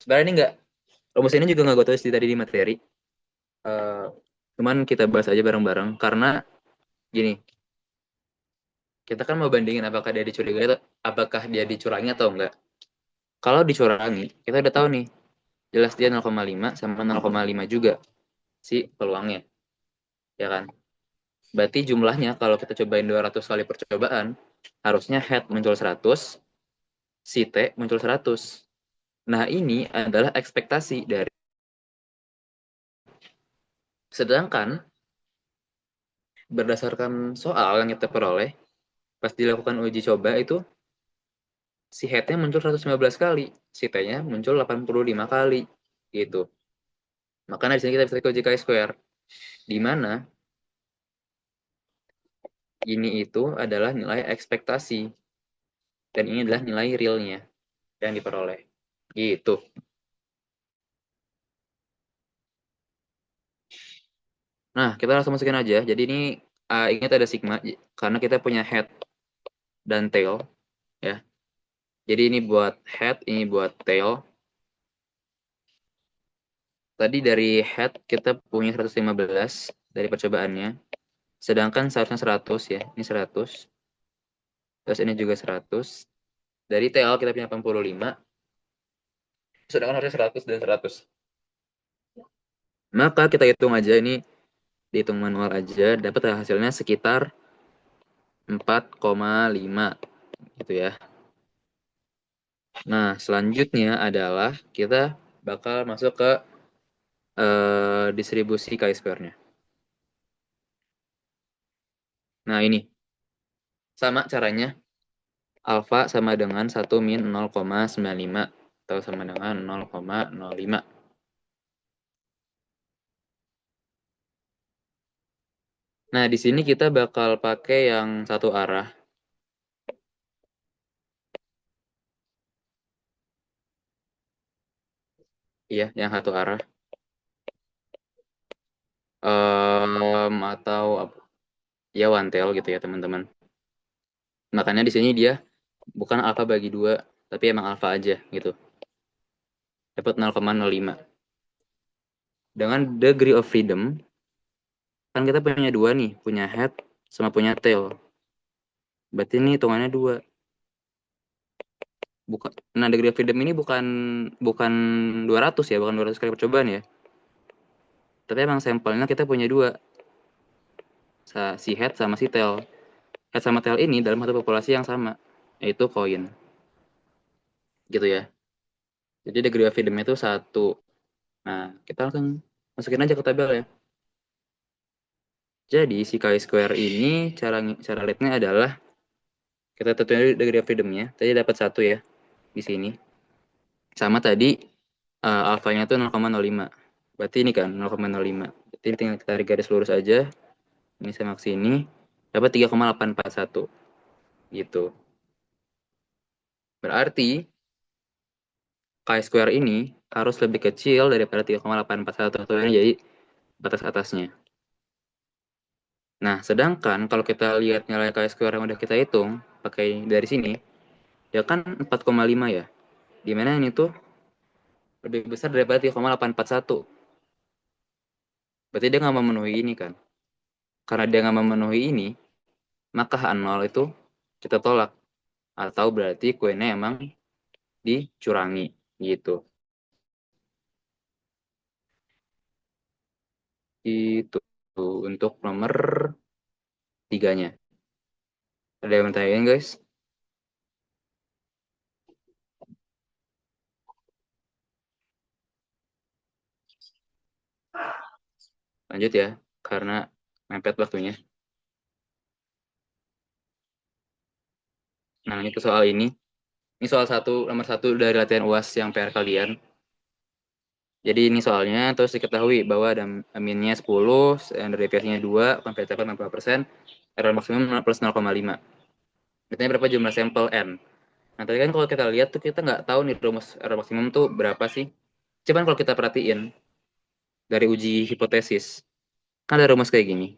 Sebenarnya ini nggak rumus ini juga nggak gue tulis tadi di materi. Eh, Cuman kita bahas aja bareng-bareng karena gini, kita kan mau bandingin apakah dia dicurangi atau enggak. Kalau dicurangi, kita udah tahu nih, jelas dia 0,5 sama 0,5 juga si peluangnya, ya kan? Berarti jumlahnya kalau kita cobain 200 kali percobaan, harusnya head muncul 100, si T muncul 100. Nah, ini adalah ekspektasi dari. Sedangkan berdasarkan soal yang kita peroleh, pas dilakukan uji coba itu si headnya muncul 115 kali, si T-nya muncul 85 kali gitu. Makanya di sini kita bisa uji chi-square, di mana ini itu adalah nilai ekspektasi dan ini adalah nilai realnya yang diperoleh. Gitu. Nah, kita langsung masukin aja. Jadi ini ingat ada sigma karena kita punya head dan tail ya. Jadi ini buat head, ini buat tail. Tadi dari head kita punya 115 dari percobaannya. Sedangkan seharusnya 100 ya. Ini 100. Terus ini juga 100. Dari tail kita punya 85. Sedangkan harusnya 100 dan 100. Maka kita hitung aja ini, dihitung manual aja, dapat hasilnya sekitar 4,5 gitu ya. Nah, selanjutnya adalah kita bakal masuk ke distribusi chi-square-nya. Nah, ini sama caranya, alfa sama dengan 1 min 0,95 atau sama dengan 0,05. Nah, di sini kita bakal pakai yang satu arah. Iya, yang satu arah. Atau ya one tail gitu ya, teman-teman. Makanya di sini dia bukan alfa bagi dua, tapi emang alfa aja gitu. Dapat 0,05. Dengan degree of freedom, kan kita punya dua nih, punya head sama punya tail. Berarti ini hitungannya dua. Bukan, nah degree of freedom ini bukan bukan 200 ya, bukan 200 kali percobaan ya. Tapi emang sampelnya kita punya dua, si head sama si tail. Head sama tail ini dalam satu populasi yang sama, yaitu koin. Gitu ya. Jadi degree of freedom itu satu. Nah, kita langsung masukin aja ke tabel ya. Jadi si chi-square ini cara lihatnya adalah kita tentuin degree of freedom-nya. Tadi dapat satu ya di sini. Sama tadi alfanya itu 0,05. Berarti ini kan 0,05. Berarti tinggal kita tarik garis lurus aja. Ini sama ke sini. Dapat 3,841 gitu. Berarti chi-square ini harus lebih kecil daripada 3,841 atau ini jadi batas atasnya. Nah, sedangkan kalau kita lihat nilai chi-square yang udah kita hitung pakai dari sini, Ya kan 4,5 ya. Dimana ini tuh lebih besar daripada 3,841. Berarti dia nggak memenuhi ini kan. Karena dia nggak memenuhi ini, maka H0 itu kita tolak. Atau berarti kuenya emang dicurangi gitu. Itu untuk nomor tiganya. Ada yang bertanya guys? Lanjut ya, karena mepet waktunya. Nah, ini ke soal ini. Ini soal nomor satu dari latihan UAS yang PR kalian. Jadi ini soalnya, terus diketahui bahwa ada aminnya 10, standar deviasinya 2, konvertible 60%, error maksimum plus 0,5. Berarti berapa jumlah sampel N? Nah, tadi kan kalau kita lihat tuh kita nggak tahu nih rumus error maksimum tuh berapa sih. Cuman kalau kita perhatiin dari uji hipotesis, kan ada rumus kayak gini.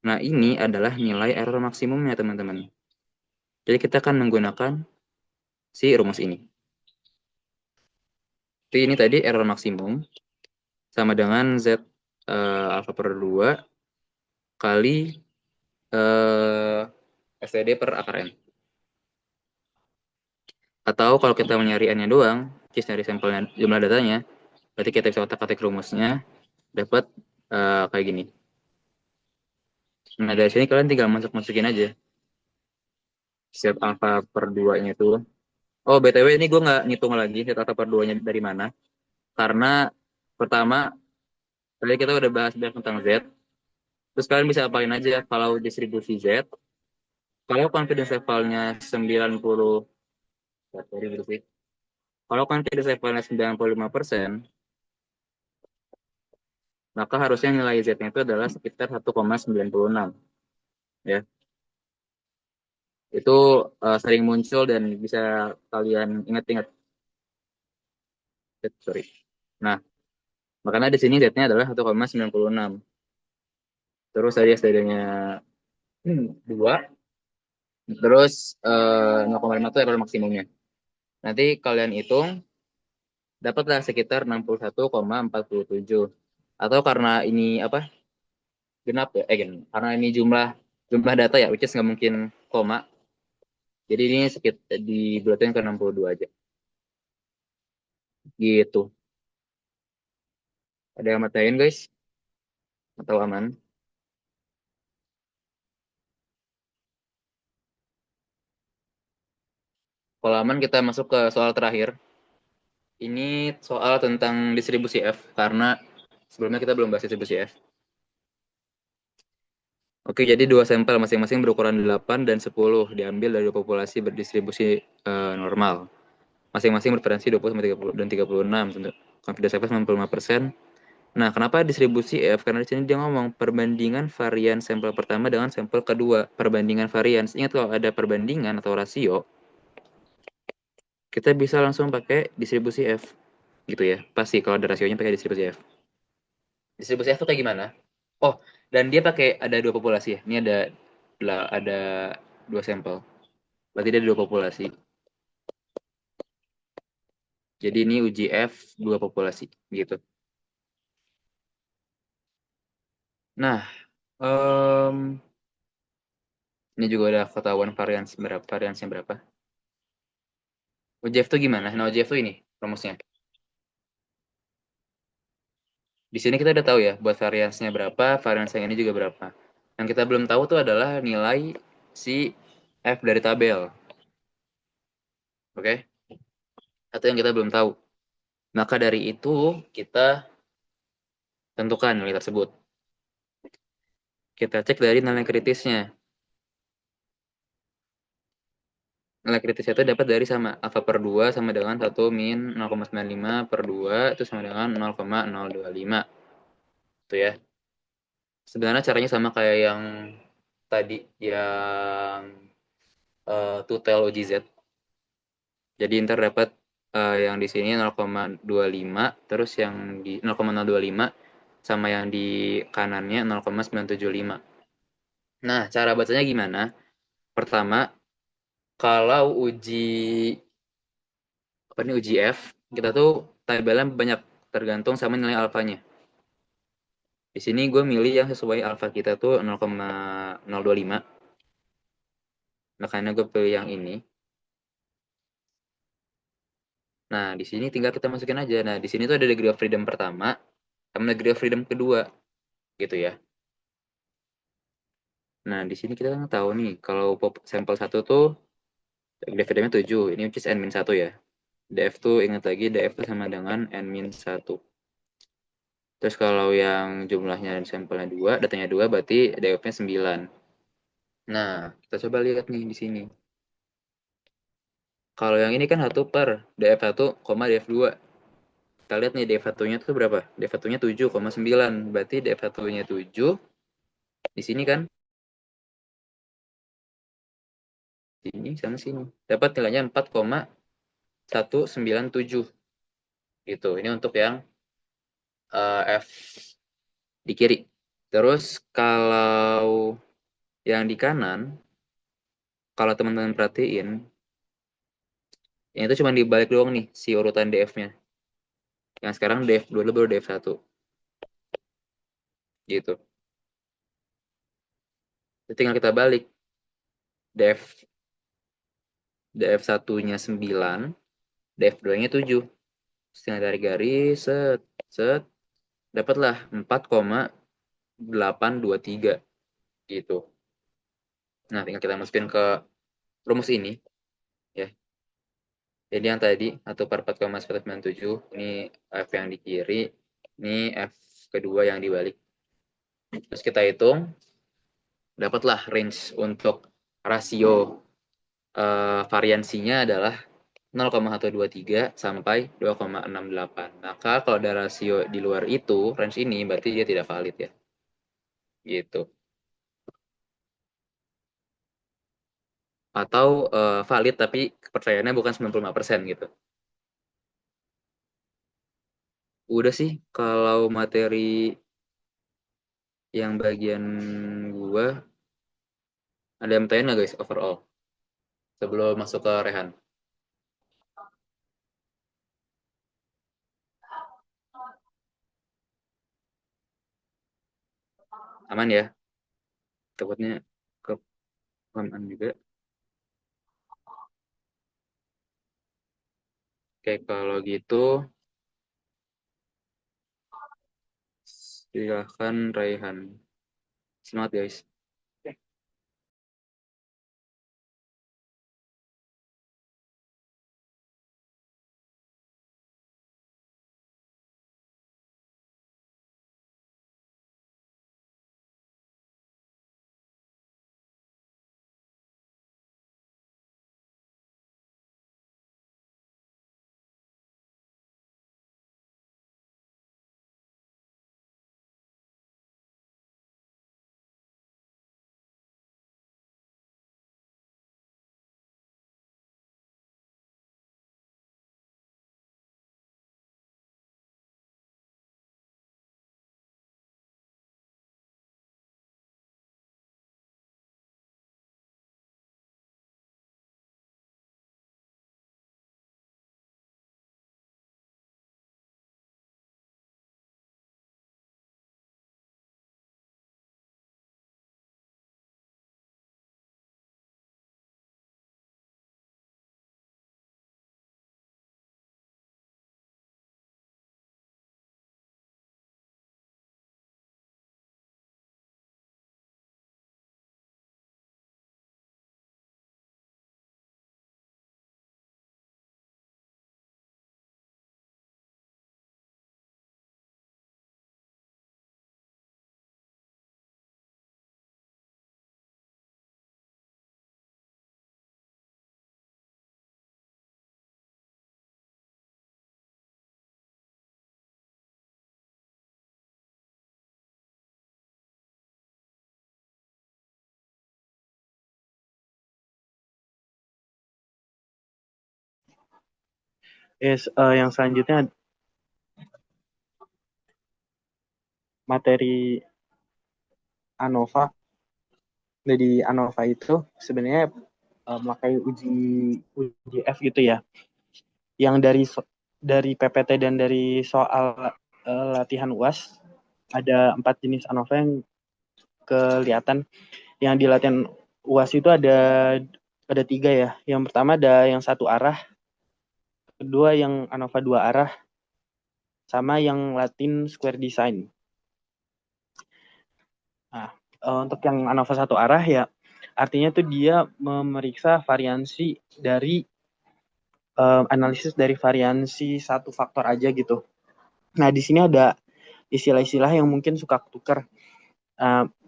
Nah, ini adalah nilai error maksimumnya, teman-teman. Jadi kita akan menggunakan si rumus ini. Jadi ini tadi error maksimum sama dengan Z alfa per 2 kali STD per akar N. Atau kalau kita mencari N-nya doang, just dari sampelnya, jumlah datanya, berarti kita bisa otak-atik rumusnya, dapat kayak gini. Nah, dari sini kalian tinggal masuk-masukin aja. Set alfa per 2-nya itu. Oh, BTW ini gue nggak ngitung lagi set alfa per 2-nya dari mana. Karena pertama, tadi kita udah bahas tentang Z. Terus kalian bisa apain aja kalau distribusi Z. Kalau confidence levelnya 90, sorry, gitu sih. Kalau confidence levelnya 95%, maka harusnya nilai Z-nya itu adalah sekitar 1,96. Ya, itu sering muncul dan bisa kalian ingat-ingat. Sorry. Nah, makanya di sini Z-nya adalah 1,96. Terus tadi STD-nya 2, terus 0,5 itu error maksimumnya. Nanti kalian hitung, dapatlah sekitar 61,47. Atau karena ini apa? Genap ya, karena ini jumlah jumlah data ya, which is nggak mungkin koma. Jadi ini sekitar dibulatin ke 62 aja. Gitu. Ada yang matain guys? Atau aman? Kalau aman kita masuk ke soal terakhir. Ini soal tentang distribusi F, karena sebelumnya kita belum bahas distribusi F. Oke, jadi dua sampel masing-masing berukuran 8 dan 10 diambil dari dua populasi berdistribusi normal. Masing-masing bervariasi 20 sampai 30 dan 36. Confidence level 95%. Nah, kenapa distribusi F? Karena di sini dia ngomong perbandingan varian sampel pertama dengan sampel kedua. Perbandingan varian. Ingat kalau ada perbandingan atau rasio, kita bisa langsung pakai distribusi F. Gitu ya. Pasti kalau ada rasionya pakai distribusi F. Distribusi F itu kayak gimana? Oh, dan dia pakai ada dua populasi ya. Ini ada dua sampel. Berarti dia ada dua populasi. Jadi ini uji F dua populasi gitu. Nah, ini juga ada ketahuan variansnya berapa. UJF itu gimana? Nah, UJF itu ini rumusnya. Di sini kita udah tahu ya, buat variansnya berapa, varians yang ini juga berapa. Yang kita belum tahu tuh adalah nilai si F dari tabel. Oke? Atau yang kita belum tahu. Maka dari itu, kita tentukan nilai tersebut. Kita cek dari nilai kritisnya. Nilai kritisnya itu dapat dari sama alfa per 2 sama dengan 1 min 0,95 per 2 itu sama dengan 0,025. Itu ya. Sebenarnya caranya sama kayak yang tadi, yang tutel OJZ. Jadi ntar dapat yang di sini 0,25, terus yang di 0,025 sama yang di kanannya 0,975. Nah, cara bacanya gimana? Pertama, Kalau uji F, kita tuh tabelnya banyak tergantung sama nilai alfanya. Di sini gue milih yang sesuai alfa kita tuh 0,025. Makanya gue pilih yang ini. Nah, di sini tinggal kita masukin aja. Nah, di sini tuh ada degree of freedom pertama sama degree of freedom kedua, gitu ya. Nah, di sini kita kan tahu nih, kalau sampel satu tuh degree of freedomnya 7, ini which is n-1 ya. DF tuh ingat lagi, DF tuh sama dengan n-1. Terus kalau yang jumlahnya dan sampelnya 2, datanya 2, berarti DF-nya 9. Nah, kita coba lihat nih di sini. Kalau yang ini kan 1/df1, df2. Kita lihat nih df1-nya tuh berapa? Df1-nya 7,9. Berarti df1-nya 7. Di sini kan, sini sama sini. Dapat nilainya 4,197. Gitu. Ini untuk yang F di kiri. Terus kalau yang di kanan, kalau teman-teman perhatiin, ini tuh cuma dibalik doang nih si urutan DF-nya. Yang sekarang DF2 dulu baru DF1. Gitu. Jadi tinggal kita balik. DF DF1-nya 9, DF2-nya 7. Setengah dari garis, set, set, dapatlah 4,823 gitu. Nah, tinggal kita masukin ke rumus ini ya. Jadi yang tadi 1/4,197, ini F yang di kiri, ini F kedua yang dibalik. Terus kita hitung, dapatlah range untuk rasio variansinya adalah 0,123 sampai 2,68. Maka kalau ada rasio di luar itu, range ini berarti dia tidak valid ya. Gitu. Atau valid tapi kepercayaannya bukan 95% gitu. Udah sih kalau materi yang bagian gua, ada yang tanya nggak guys overall sebelum masuk ke Rehan? Aman ya? Takutnya kelamaan juga. Oke, kalau gitu silahkan Raihan. Semangat guys. Yes, yang selanjutnya materi ANOVA. Jadi ANOVA itu sebenarnya memakai uji F gitu ya, yang dari PPT dan dari soal latihan UAS ada 4 jenis ANOVA yang kelihatan. Yang di latihan UAS itu ada 3 ya. Yang pertama ada yang satu arah, kedua yang ANOVA 2 arah, sama yang Latin Square Design. Nah, untuk yang ANOVA 1 arah ya, artinya tuh dia memeriksa variansi dari analisis dari variansi satu faktor aja gitu. Nah, di sini ada istilah-istilah yang mungkin suka tukar.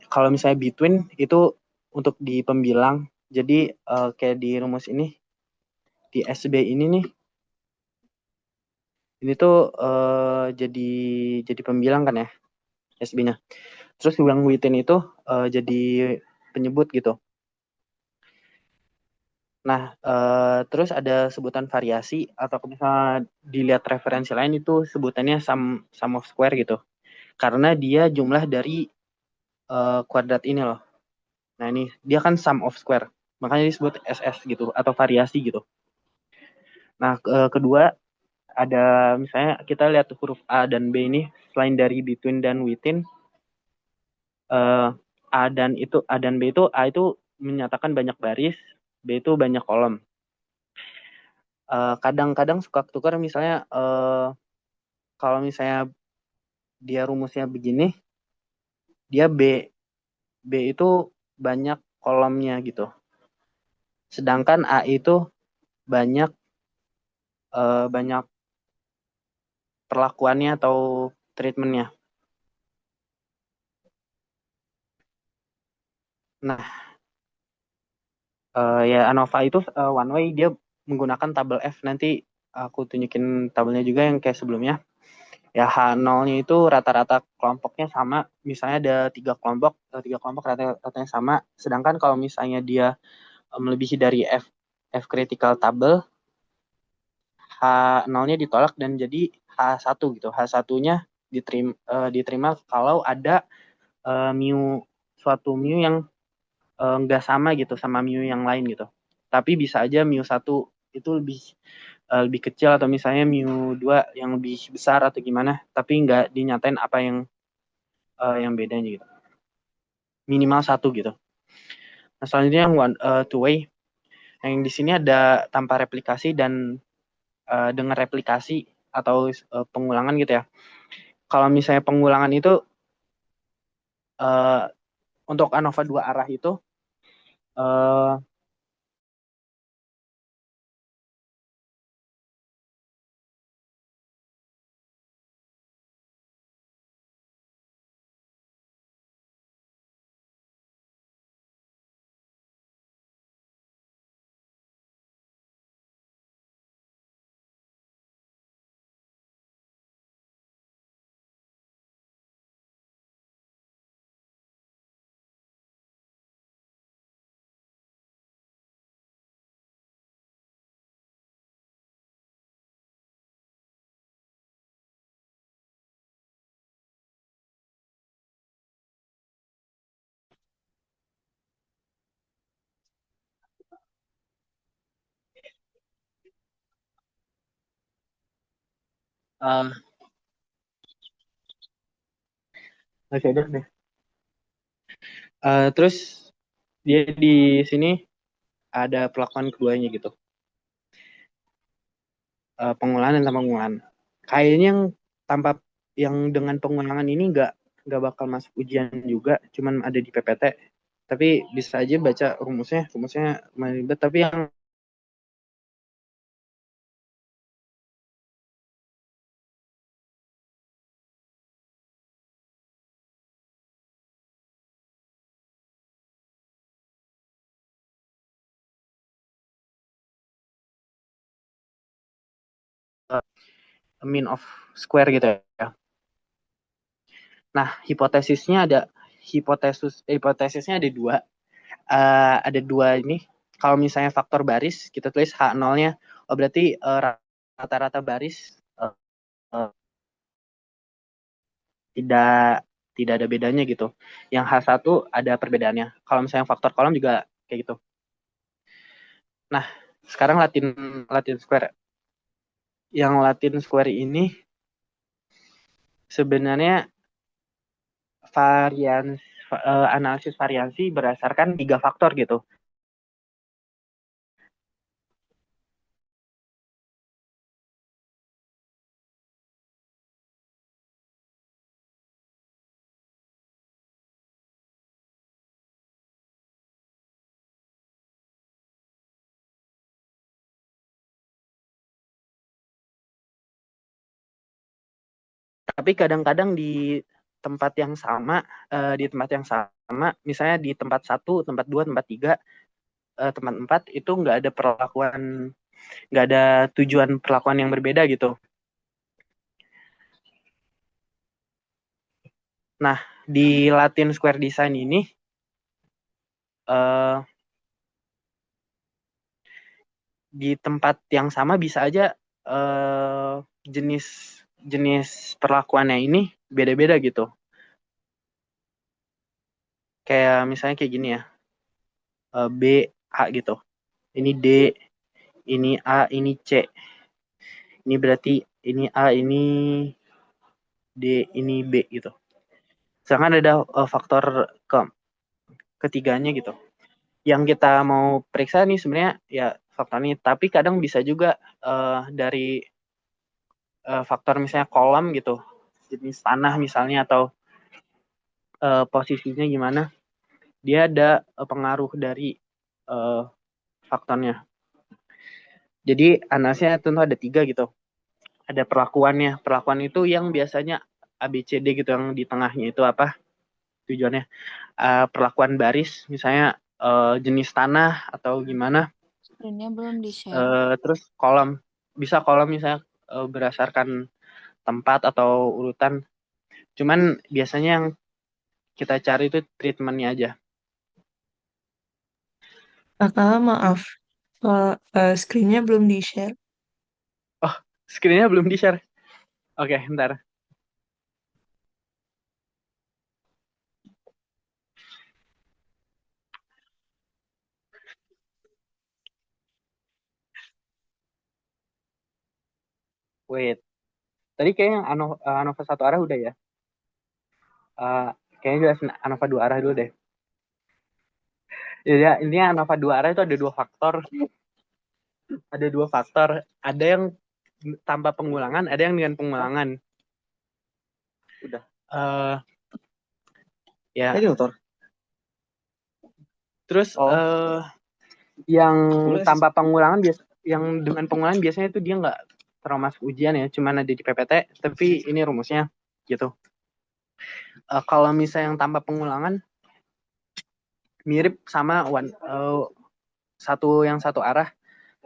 Kalau misalnya between itu untuk di pembilang. Jadi kayak di rumus ini, di SB ini nih, ini tuh jadi pembilang kan ya, SB-nya. Terus yang within itu jadi penyebut gitu. Nah, terus ada sebutan variasi, atau misalnya dilihat referensi lain itu sebutannya sum of square gitu. Karena dia jumlah dari kuadrat ini loh. Nah, ini dia kan sum of square. Makanya disebut SS gitu, atau variasi gitu. Nah, kedua ada misalnya kita lihat huruf A dan B ini, selain dari between dan within, A dan B itu, A itu menyatakan banyak baris, B itu banyak kolom. Kadang-kadang suka tukar, misalnya kalau misalnya dia rumusnya begini, dia B itu banyak kolomnya gitu. Sedangkan A itu banyak banyak perlakuannya atau treatmentnya. Nah, ya ANOVA itu one way, dia menggunakan tabel F. Nanti aku tunjukin tabelnya juga yang kayak sebelumnya. Ya, H0-nya itu rata-rata kelompoknya sama. Misalnya ada 3 kelompok, rata-ratanya sama. Sedangkan kalau misalnya dia melebihi dari F critical tabel, H0-nya ditolak dan jadi H1 gitu. H1-nya diterima kalau ada mu, suatu mu yang nggak sama gitu sama mu yang lain gitu. Tapi bisa aja mu 1 itu lebih kecil, atau misalnya mu 2 yang lebih besar atau gimana, tapi nggak dinyatain apa yang bedanya gitu. Minimal 1 gitu. Nah, selanjutnya yang two way. Yang di sini ada tanpa replikasi dan dengan replikasi atau pengulangan gitu ya. Kalau misalnya pengulangan itu uh, untuk ANOVA 2 arah itu uh, uh, masih ada deh. Terus dia di sini ada perlakuan keduanya gitu. Pengulangan dan tanpa pengulangan. Kayaknya tanpa yang dengan pengulangan ini nggak bakal masuk ujian juga, cuman ada di PPT. Tapi bisa aja baca rumusnya lumayan ribet. Tapi yang mean of square gitu ya. Nah, hipotesisnya ada dua ini. Kalau misalnya faktor baris, kita tulis H0-nya. Oh, berarti rata-rata baris uh, tidak tidak ada bedanya gitu. Yang H1 ada perbedaannya. Kalau misalnya faktor kolom juga kayak gitu. Nah, sekarang Latin Square. Yang Latin Square ini sebenarnya analisis variansi berdasarkan 3 faktor gitu. Tapi kadang-kadang tempat yang sama, di tempat yang sama, misalnya di tempat 1, tempat 2, tempat 3, tempat 4 itu nggak ada tujuan perlakuan yang berbeda gitu. Nah, di Latin Square Design ini eh, di tempat yang sama bisa aja jenis jenis perlakuannya ini beda-beda gitu. Kayak misalnya kayak gini ya, B, A gitu. Ini D, ini A, ini C. Ini berarti ini A, ini D, ini B gitu. Sedangkan ada faktor ketiganya gitu. Yang kita mau periksa nih sebenarnya ya faktor ini, tapi kadang bisa juga dari faktor misalnya kolam gitu, jenis tanah misalnya atau posisinya gimana, dia ada pengaruh dari uh, faktornya. Jadi analisnya tentu ada 3 gitu. Ada perlakuannya. Perlakuan itu yang biasanya ABCD gitu, yang di tengahnya itu apa tujuannya. Perlakuan baris, misalnya jenis tanah atau gimana. Screen-nya belum di-share. Terus kolom. Bisa kolom misalnya berdasarkan tempat atau urutan. Cuman biasanya yang kita cari itu treatmentnya aja. Kakak, maaf. Soal screen-nya belum di-share. Oh, screen-nya belum di-share. Oke, ntar. Wait. Tadi kayaknya Anova 1 arah udah ya. Kayaknya juga Anova 2 arah dulu deh. Ya, ini Anova 2 arah itu ada 2 faktor. Ada 2 faktor. Ada yang tanpa pengulangan, ada yang dengan pengulangan. Udah. Ya. Ini motor. Terus yang tanpa pengulangan yang dengan pengulangan biasanya itu dia nggak terlalu masuk ujian ya, cuman ada di PPT, tapi ini rumusnya gitu. Kalau misalnya yang tanpa pengulangan mirip sama satu arah,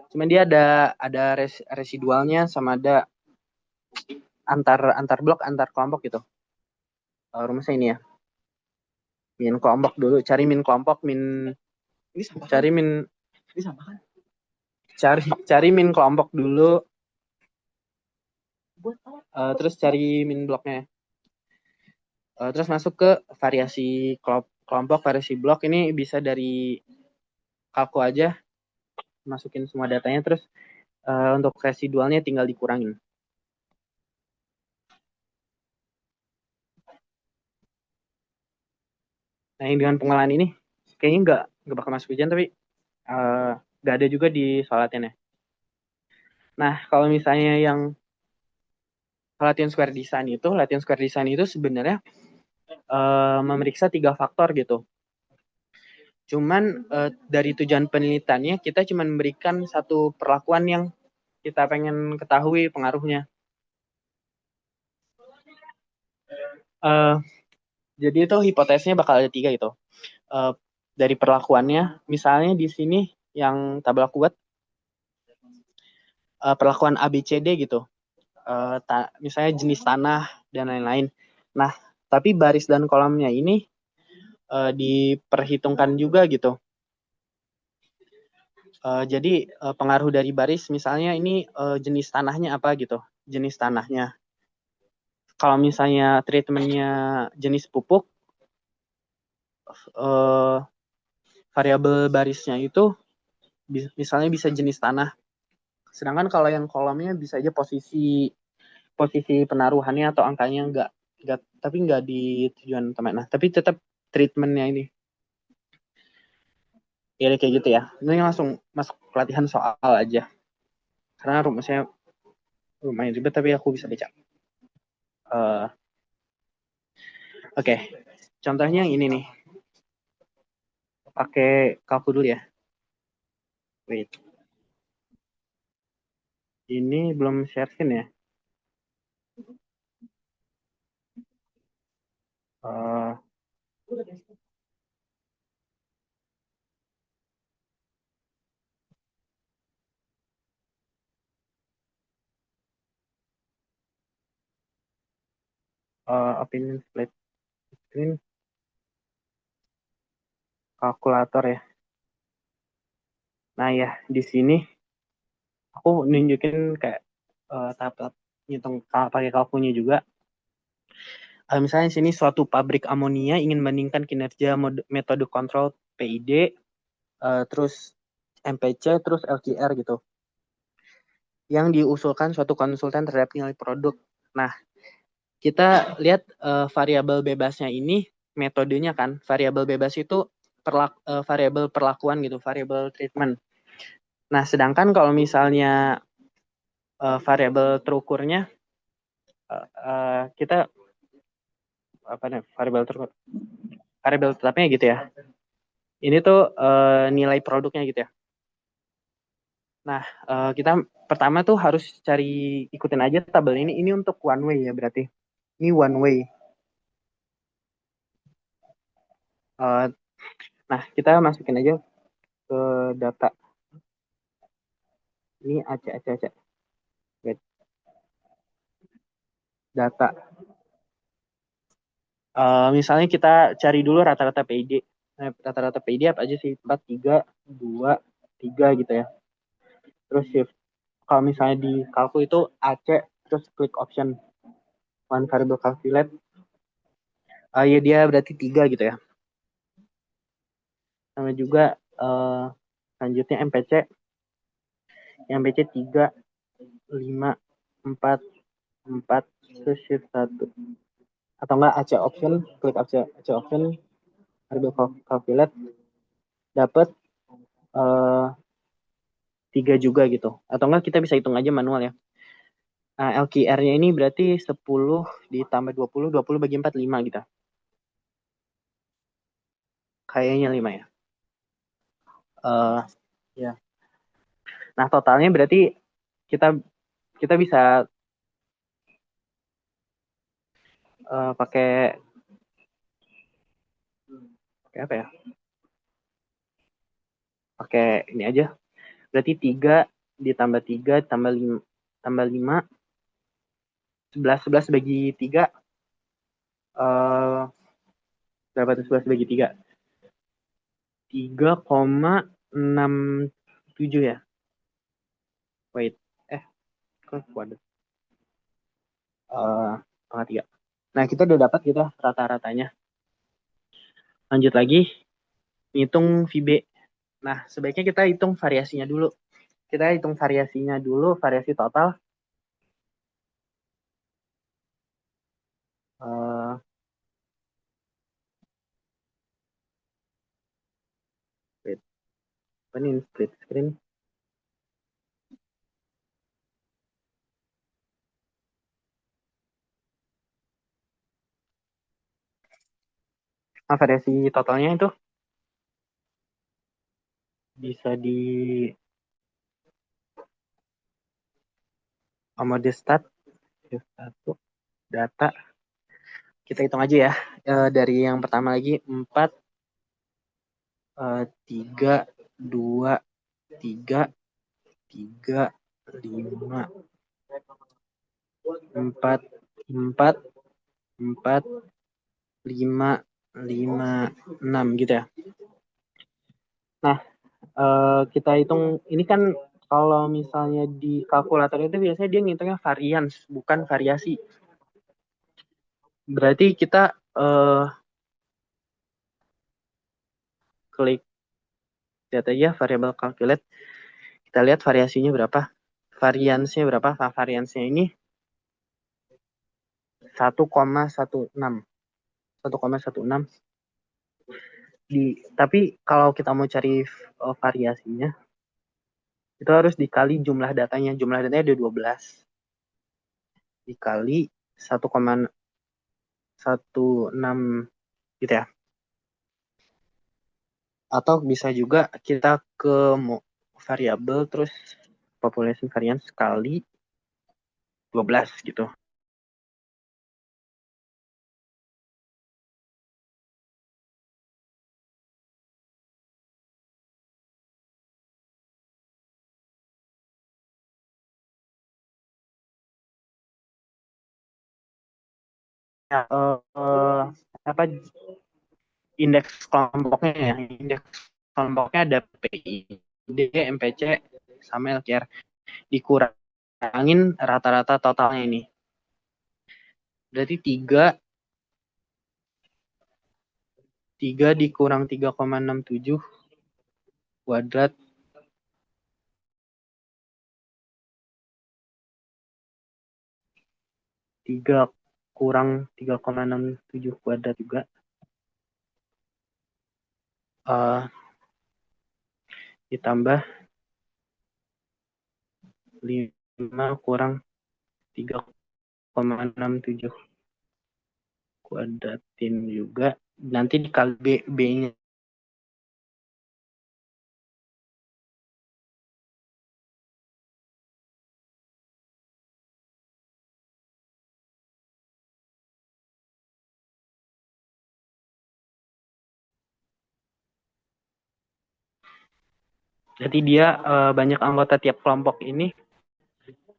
cuman dia ada residualnya sama ada antar blok, antar kelompok gitu. Rumusnya ini ya, min kelompok dulu, cari min kelompok, cari min ini sama kan? Cari min kelompok dulu, terus cari min bloknya. Terus masuk ke variasi kelompok, variasi blok. Ini bisa dari kalku aja, masukin semua datanya, terus untuk residualnya tinggal dikurangin. Nah, yang dengan pengolahan ini kayaknya nggak bakal masuk ujian, tapi nggak ada juga di soal latihannya. Nah, kalau misalnya yang latihan square design itu sebenarnya memeriksa 3 faktor gitu. Cuman dari tujuan penelitiannya kita cuma memberikan satu perlakuan yang kita pengen ketahui pengaruhnya. Jadi itu hipotesisnya bakal ada 3 gitu. Dari perlakuannya, misalnya di sini yang tabel aku buat perlakuan ABCD gitu. Misalnya jenis tanah dan lain-lain. Nah, tapi baris dan kolomnya ini diperhitungkan juga gitu. Jadi pengaruh dari baris, misalnya ini jenis tanahnya apa gitu, jenis tanahnya. Kalau misalnya treatmentnya jenis pupuk, variabel barisnya itu misalnya bisa jenis tanah. Sedangkan kalau yang kolomnya bisa aja posisi penaruhannya atau angkanya nggak di tujuan utama. Nah, tapi tetap treatmentnya ini. Ya kayak gitu ya. Ini langsung masuk pelatihan soal aja. Karena rumusnya lumayan ribet tapi aku bisa baca. Oke. Contohnya yang ini nih. Pakai kalku dulu ya. Wait. Ini belum share screen ya. Opinion split screen kalkulator ya. Nah ya di sini aku nunjukin kayak tahap-tahap ngitung pakai kalkulnya juga. Misalnya di sini suatu pabrik amonia ingin membandingkan kinerja metode kontrol PID, terus MPC, terus LQR gitu. Yang diusulkan suatu konsultan terhadap nilai produk. Nah, kita lihat variabel bebasnya ini metodenya kan. Variabel bebas itu variabel perlakuan gitu, variabel treatment. Nah, sedangkan kalau misalnya variabel terukurnya kita apa nih variabel tetapnya gitu ya. Ini tuh nilai produknya gitu ya. Nah, kita pertama tuh harus ikutin aja tabel ini. Ini untuk one way ya berarti. Ini one way. Nah, kita masukin aja ke data. Ini acak. Wait. Data. Misalnya kita cari dulu rata-rata PID. Nah, rata-rata PID apa aja sih? 4, 3, 2, 3 gitu ya. Terus shift. Kalau misalnya di kalku itu AC, terus klik option one variable calculate. Ya dia berarti 3 gitu ya. Sama juga selanjutnya MPC. MPC 3, 5, 4, 4, terus shift 1. Atau enggak AC option, klik AC option, variable calculate, dapat 3 juga gitu. Atau enggak kita bisa hitung aja manual ya. LQR-nya ini berarti 10 ditambah 20 bagi 4, 5 gitu. Kayaknya 5 ya. Ya. Nah, totalnya berarti kita bisa pakai apa ya? Pakai ini aja. Berarti 3 ditambah 3 tambah 5 tambah 5 11 bagi 3 berapa tuh 11 bagi 3? 3,67 ya. Wait. Kok waduh. Pangkat 3. Nah, kita udah dapat gitu rata-ratanya. Lanjut lagi, hitung VB. Nah, sebaiknya kita hitung variasinya dulu. Kita hitung variasinya dulu, variasi total. Wait. Apa ini split screen? Nah, variasi totalnya itu bisa di mode stat satu data. Kita hitung aja ya. Dari yang pertama lagi 4 3 2 3 3 5 4 4 4 5 5 6 gitu ya. Nah, kita hitung ini kan kalau misalnya di kalkulator itu biasanya dia ngitungnya varians bukan variasi. Berarti kita klik Lihat aja variable calculate. Kita lihat variasinya berapa. Variansnya berapa? Variansnya ini 1,16. 1,16. Tapi kalau kita mau cari variasinya, itu harus dikali jumlah datanya. Jumlah datanya ada 12. Dikali 1,16 gitu ya. Atau bisa juga kita ke variabel terus population variance kali 12 gitu. Ya, apa indeks kelompoknya ya? Indeks kelompoknya ada PID, MPC, sama LQR. Dikurangin rata-rata totalnya ini. Berarti 3 dikurang 3,67 kuadrat 3 kurang 3,67 kuadrat juga. Ditambah 5 kurang 3,67 kuadratin juga. Nanti dikali B-nya. Jadi dia banyak anggota tiap kelompok ini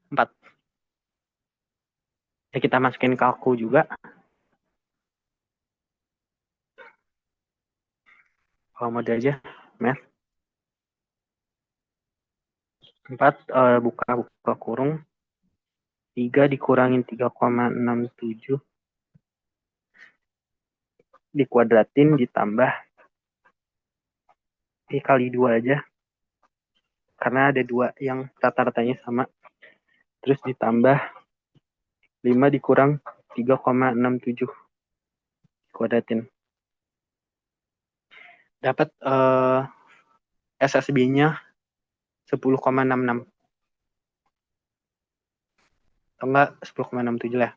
4. Ya, kita masukin kalku juga. Kalau mode aja, math. 4 buka kurung. 3 dikurangin 3,67 dikuadratin ditambah kali 2 aja. Karena ada 2 yang rata-ratanya sama. Terus ditambah 5 dikurang 3,67 kuadratin. Dapat SSB-nya 10,66. Atau enggak 10,67 lah.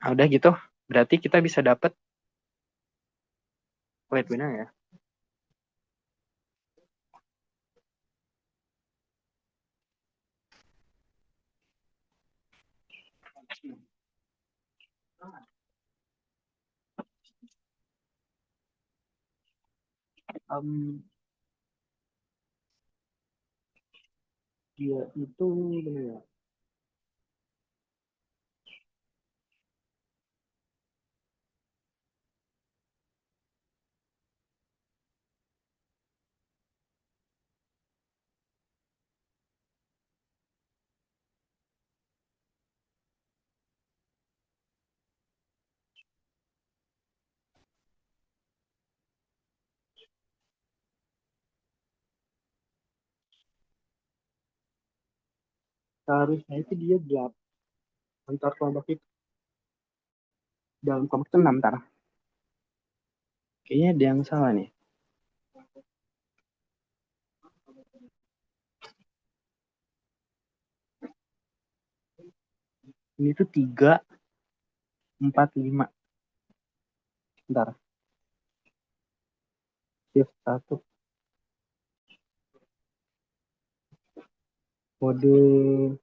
Nah, udah gitu. Berarti kita bisa dapat wait benar ya. Dia itu benar ya. Seharusnya itu dia 8. Antar kelompok itu. Dalam kelompok itu 6 tar. Kayaknya ada yang salah nih. Ini tuh 3, 4, 5. Bentar. Shift 1. Mode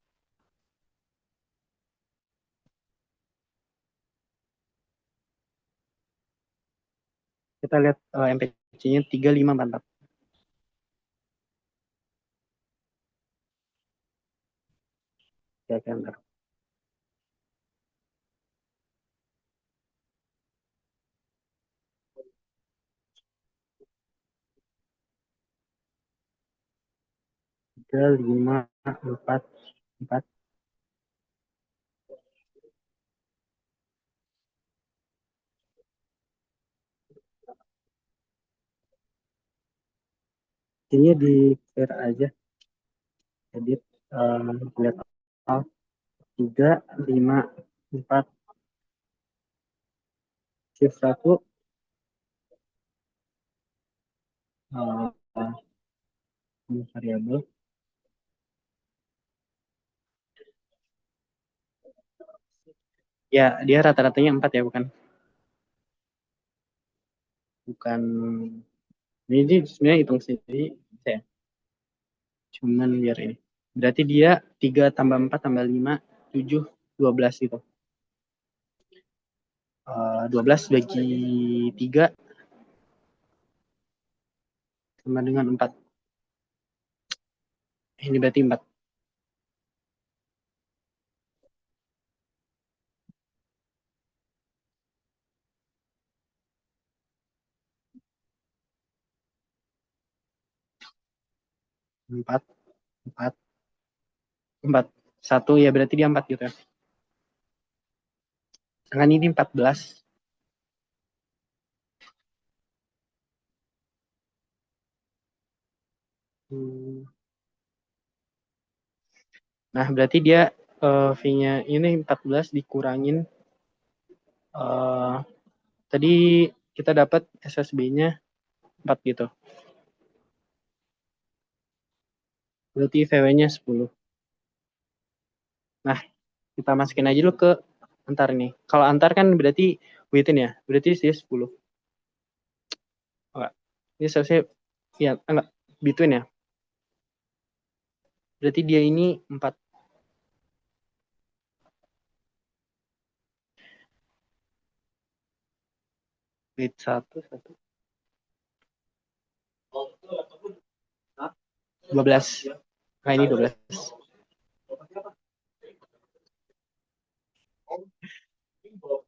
kita lihat MPC-nya 3, 5, 4, 4. Ya, bentar. 3, 5, 4, 4. Ini di clear aja, edit, lihat all, 3, 5, 4, shift 1, variabel. Ya, dia rata-ratanya 4 ya, bukan ini sebenarnya hitung sendiri bisa ya. Cuman biar ini. Berarti dia 3 tambah 4 tambah 5, 7, 12 gitu. 12 bagi 3 sama dengan 4. Ini berarti 4. 4, 4, 4. 1 ya berarti dia 4 gitu ya. Sedangkan ini 14. Nah, berarti dia V-nya ini 14 dikurangin tadi kita dapat SSB-nya 4 gitu. Berarti VW-nya 10. Nah, kita masukin aja dulu ke antar nih. Kalau antar kan berarti within ya. Berarti dia 10. Enggak. Ini seharusnya ya enggak between ya. Berarti dia ini 4. Wait 1 1. 12. Nah, ini 12.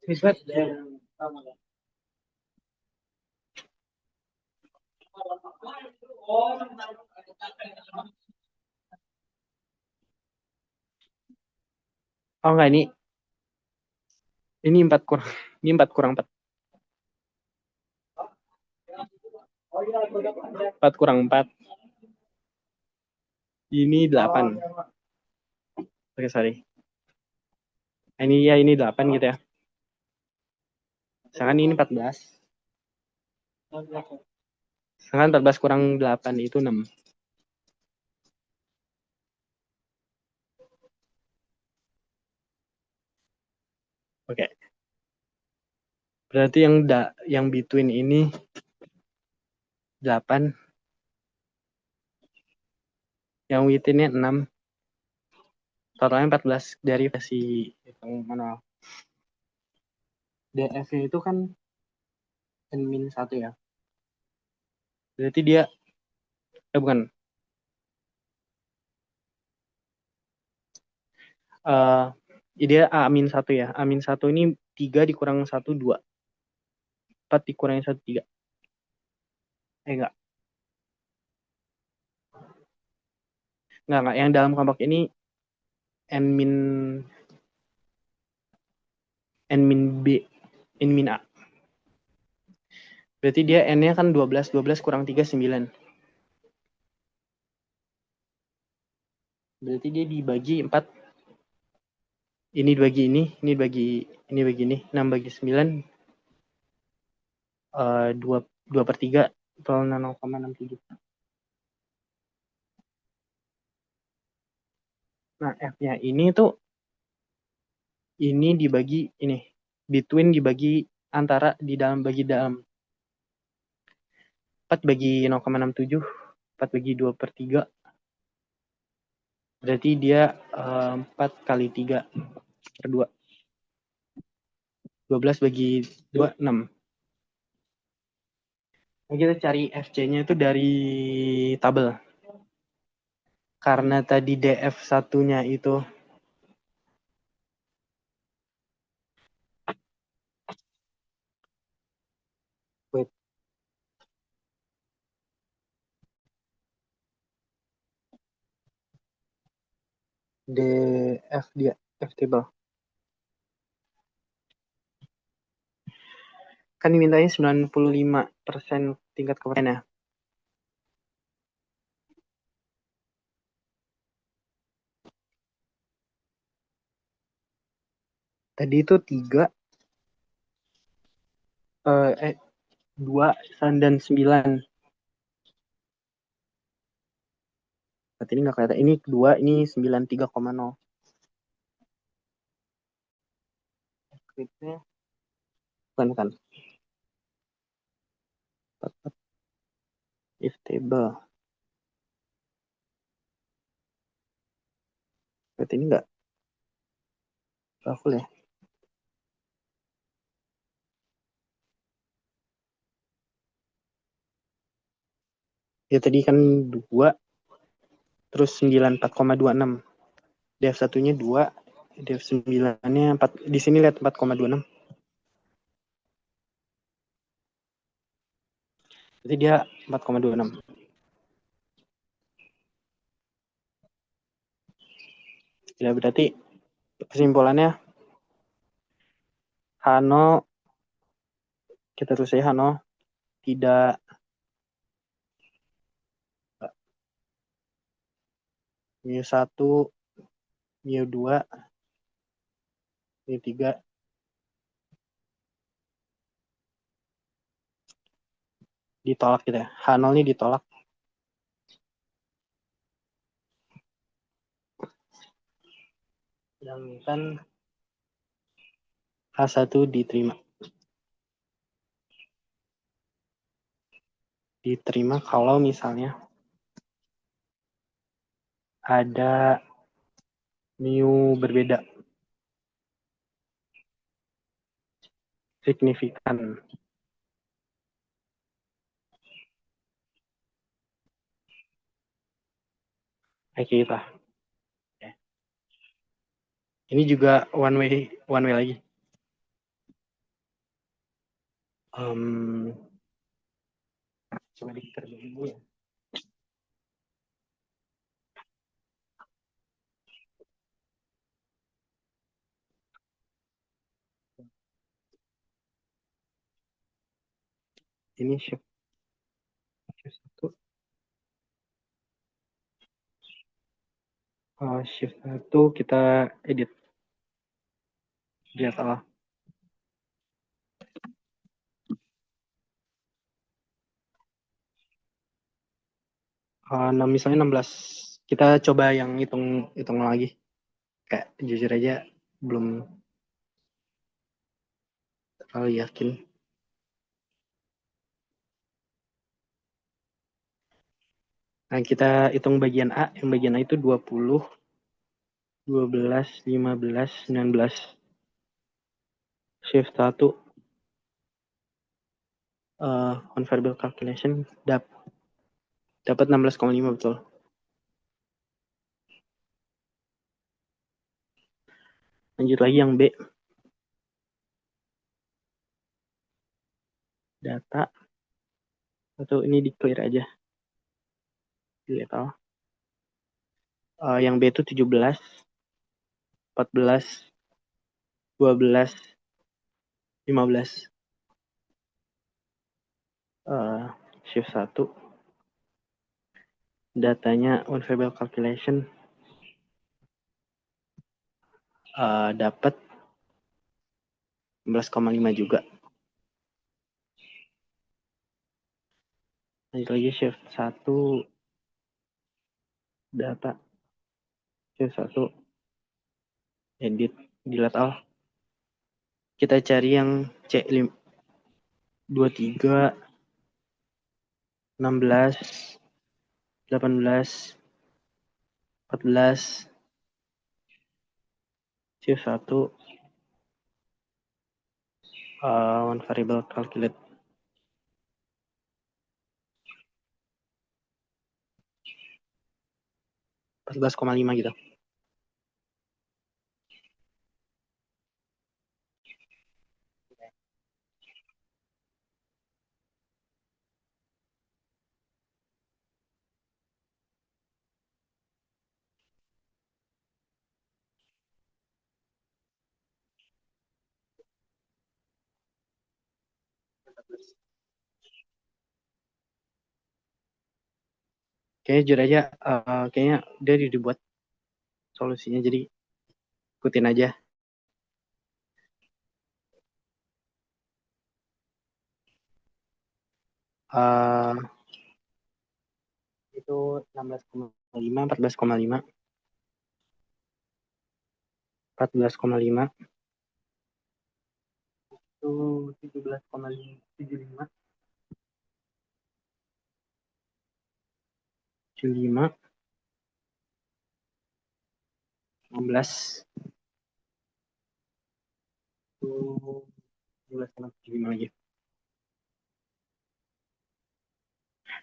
Hebat. Oh enggak, ini 4 kurang. Ini 4 kurang 4. 4 kurang 4. Ini 8. Oke, sorry. Ini ya ini 8 gitu ya. Misalkan ini 14. Misalkan 14 kurang 8 itu 6. Oke. Berarti yang between ini 8, yang within-nya 6, totalnya 14 dari versi hitung manual. DF-nya itu kan N-1 ya. Berarti dia bukan. Dia A-1 ya. A-1 ini 3 dikurang 1, 2. 4 dikurangi 1, 3. Enggak. Enggak. Yang dalam kelompok ini N-B, N-A. Berarti dia N-nya kan 12. 12 kurang 3, 9. Berarti dia dibagi 4. Ini bagi ini bagi ini. 6 bagi 9. 2/3 atau 0,67. Nah, F-nya ini tuh ini dibagi ini. Between dibagi antara di dalam bagi dalam. 4 bagi 0,67. 4 bagi 2/3. Berarti dia 4 kali 3/2. 12 bagi 2, 6. Nah, kita cari FC-nya itu dari tabel. Karena tadi DF satunya itu wait. DF dia F table. Kan dimintanya 95% tingkat kepercayaan ya. Tadi itu 3, 2 dan 9. Berarti ini nggak kelihatan. Ini 2, ini 93,0. Scriptnya bukan. If table. Berarti ini nggak full ya. Ya tadi kan 2, terus 94,26. Def 1-nya 2, def 9-nya 4. Di sini lihat 4,26. Jadi dia 4,26. Ya berarti kesimpulannya Hano, kita terus ya Hano tidak mu 1, mu 2, mu 3 ditolak gitu ya. H0 ini ditolak. Sedangkan H1 diterima. Diterima kalau misalnya ada mu berbeda signifikan. Kayak kita. Ini juga one way lagi. Coba dikerjain dulu ya. Ini shift 1. Shift 1 kita edit. Lihat salah. Misalnya 16. Kita coba yang hitung lagi. Kayak jujur aja belum terlalu yakin. Nah, kita hitung bagian A. Yang bagian A itu 20, 12, 15, 19. Shift 1. On variable calculation dapat 16,5 betul. Lanjut lagi yang B. Data. Atau ini di clear aja. Dilihat yang B itu 17, 14, 12, 15. Shift 1. Datanya on variable calculation dapat 16,5 juga. Lanjut lagi shift 1. Data. Shift 1. Edit. Dilihat kita cari yang C 23, 16, 18, 14. Shift 1. One variable calculate. 14,5 gitu. Kayaknya jujur aja kayaknya udah dibuat solusinya, jadi ikutin aja. Eh, itu 16,5, 14,5, 14,5, itu 17,75, 75, 16, itu 17,75 lagi.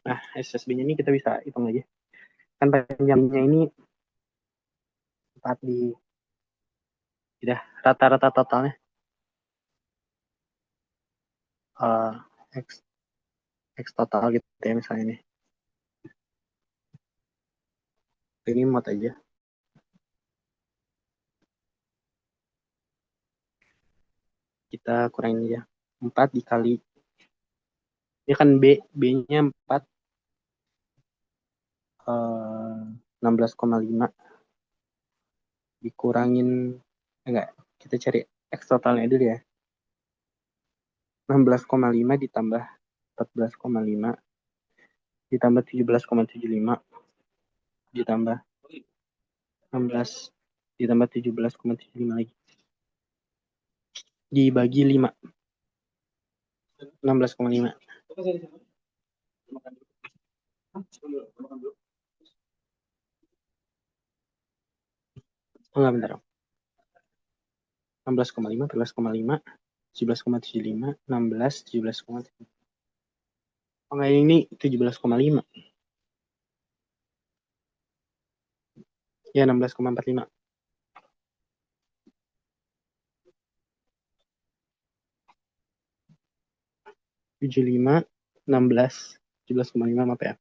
Nah, SSB-nya ini kita bisa hitung aja. Kan panjangnya ini 4 di udah rata-rata totalnya eh X, X total gitu ya misalnya nih. Ini mod aja. Kita kurangin aja. 4 dikali. Ini kan B-nya 4, 16,5 dikurangin, enggak, kita cari X totalnya dulu ya. 16,5 ditambah 14,5 ditambah 17,75 ditambah 16 ditambah 17,75 lagi. Dibagi 5. 16,5. Enggak, bentar. 16,5, 14,5, 17,75, 16, 17,75. Oh, enggak, ini 17,5. Ya, 16,45. 75, 16, 17,5 apa ya?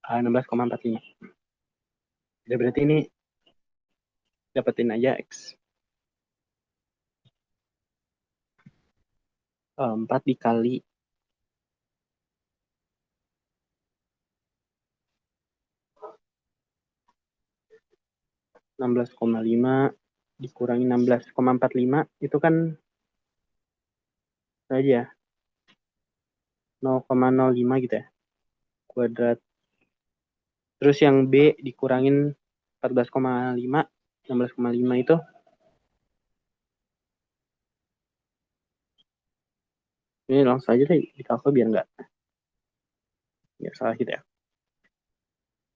16,45. Ya, berarti ini dapetin aja X. 4 dikali 16,5 dikurangi 16,45 itu kan aja 0,05 gitu ya. Kuadrat. Terus yang B dikurangin 14,5, 16,5 itu ini langsung aja deh dikalkul biar nggak salah gitu ya.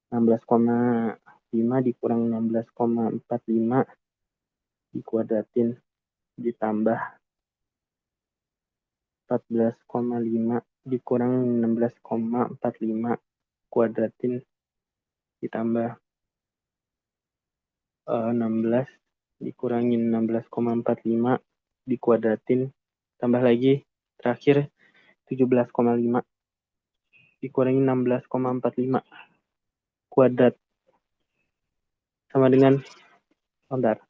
16,5 dikurang 16,45 dikuadratin ditambah 14,5 dikurang 16,45 kuadratin ditambah 16 dikurangin 16,45 dikuadratin tambah lagi terakhir 17,5 dikurangi 16,45 kuadrat sama dengan bentar,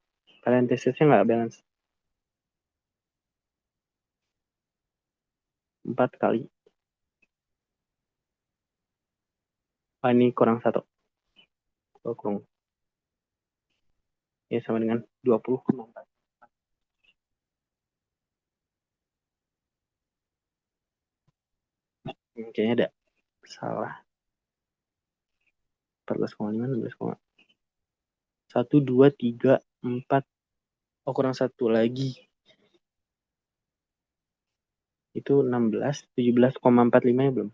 parentesisnya nggak balance. 4 kali. Ini kurang 1. Kurang. Ya, sama dengan 20,4. Kayaknya ada salah. 14,5, 16, 1, 2, 3, 4. Oh, kurang 1 lagi. Itu 16, 17,45 ya belum?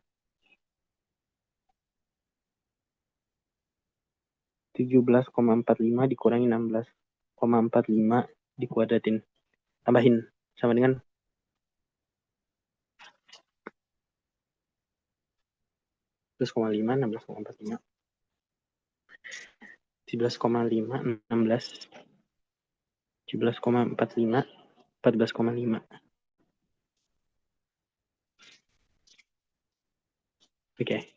17,45 dikurangi 16,45 dikuadratin. Tambahin sama dengan 11,5, 16,45. 17,5, 16, 17,45, 14,5. Oke. Okay.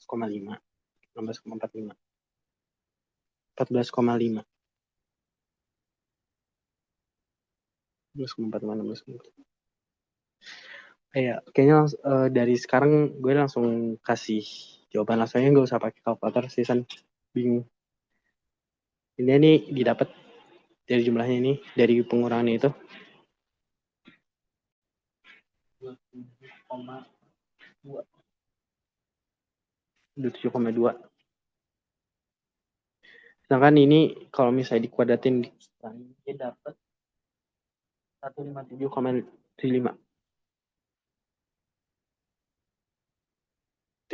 16,5, 16,45. 14,5. 16,45, 16,45. Iya, kayaknya dari sekarang gue langsung kasih jawaban langsungnya, nggak usah pakai kalkulator sih, San. Bingung. Ini nih didapat dari jumlahnya ini, dari pengurangannya itu. 27,2. Sedangkan ini kalau misalnya dikuadratin, dia dapat 157,75.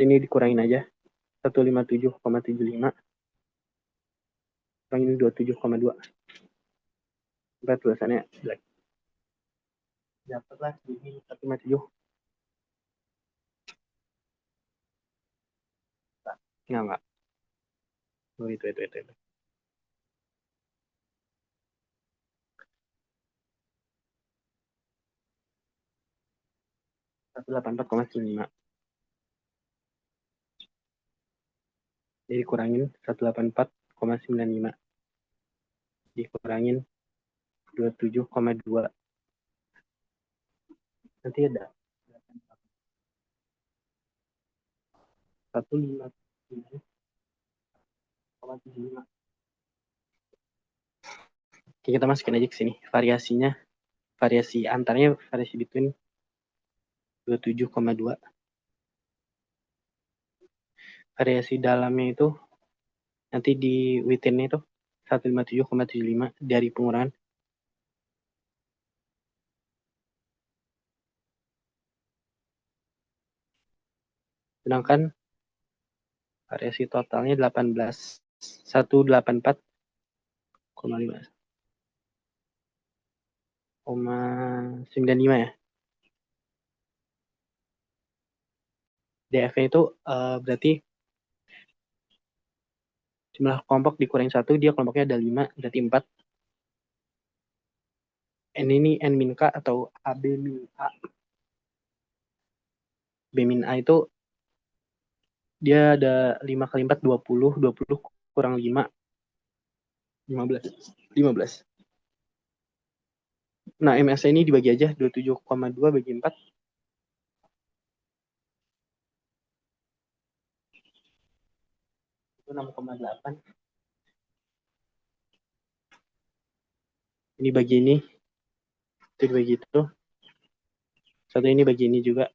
Ini dikurangin aja. 157,75 kurangin 27,2. Sampai tulisannya black. Dapatlah ini 157. Enggak. Oh, itu. 184,95. Jadi kurangin 184,95. Dikurangin 27,2. Nanti ada 159,75. Oke, kita masukin aja ke sini. Variasinya, variasi antaranya, variasi between 27,2. Variasi dalamnya itu nanti di within itu 157,75 dari pengurangan. Sedangkan variasi totalnya 184,95 ya. DF-nya itu berarti jumlah kelompok dikurangi 1, dia kelompoknya ada 5, berarti 4. N ini N min K atau AB min A. B min A itu dia ada 5 kali 4, 20. 20 kurang 5, 15. Nah, MS ini dibagi aja, 27,2 bagi 4. Itu 6,8. Ini bagi ini. Itu dibagi itu. Satu ini bagi ini juga.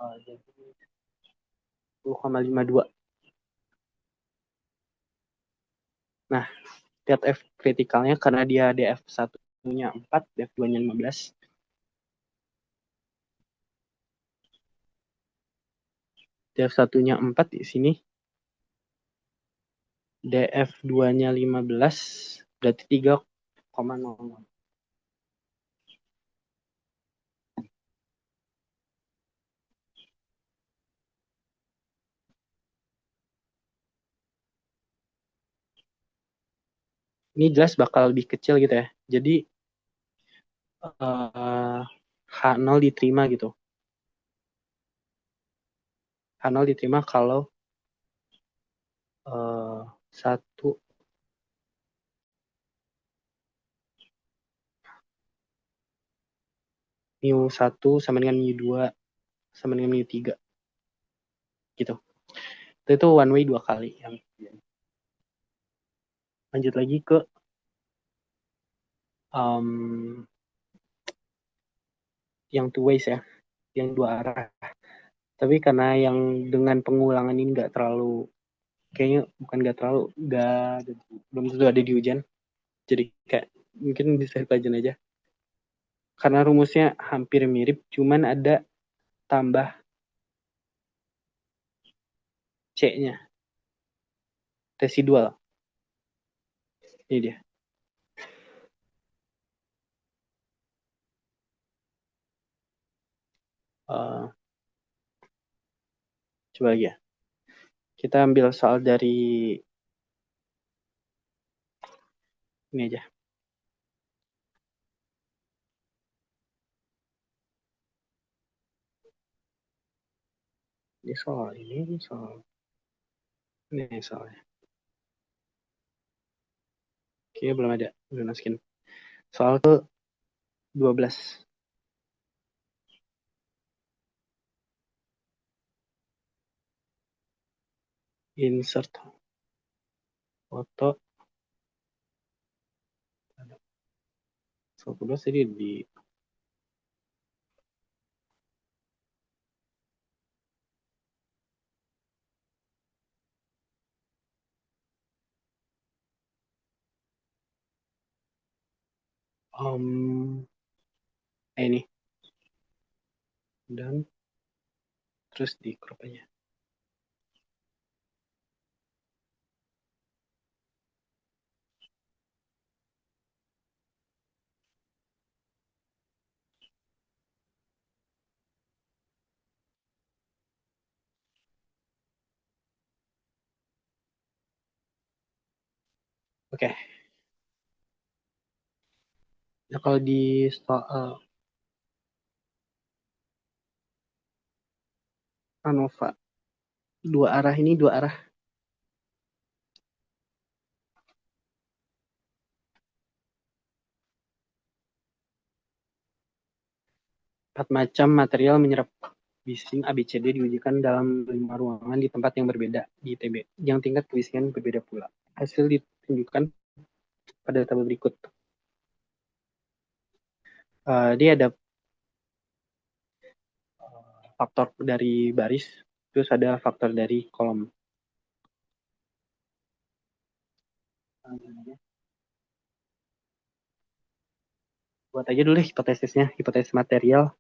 Jadi 10,52. Nah, lihat F kritikalnya karena dia DF 1-nya 4, DF 2-nya 15. DF 1-nya 4 di sini. DF 2-nya 15, berarti 3,00. Ini jelas bakal lebih kecil gitu ya. Jadi H0 diterima gitu. H0 diterima kalau 1 mu 1 sama dengan mu 2 sama dengan mu 3 gitu. Itu one way 2 kali. Lanjut lagi ke yang two ways ya, yang 2 arah. Tapi karena yang dengan pengulangan ini nggak terlalu, kayaknya bukan nggak terlalu, belum tentu ada di ujian. Jadi kayak mungkin bisa pelajaran aja. Karena rumusnya hampir mirip, cuman ada tambah C-nya. Residual. Ini dia. Coba lagi ya. Kita ambil soal dari ini aja. Ini soalnya. Kayaknya belum ada. Belum masukin. Soal tuh 12. Insert foto. 12 jadi di ini dan terus di crop aja. Oke. Nah, kalau di soal ANOVA dua arah ini dua arah. Empat macam material menyerap bising ABCD diujikan dalam 5 ruangan di tempat yang berbeda di ITB, yang tingkat kebisingan berbeda pula. Hasil ditunjukkan pada tabel berikut. Dia ada faktor dari baris, terus ada faktor dari kolom. Buat aja dulu deh hipotesisnya, hipotesis material.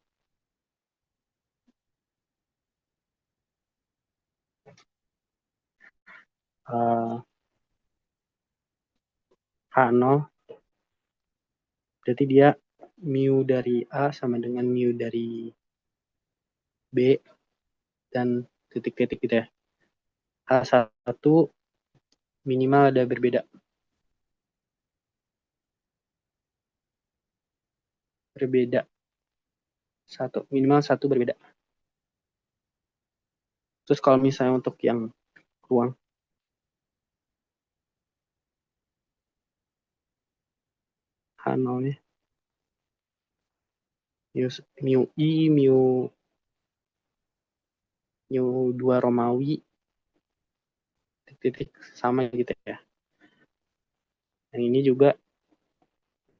H0 berarti dia mu dari A sama dengan mu dari B dan titik-titik gitu ya. H1 minimal ada berbeda. Berbeda. Minimal satu berbeda. Terus kalau misalnya untuk yang ruang H0-nya mu I, mu 2 Romawi titik sama gitu ya. Yang ini juga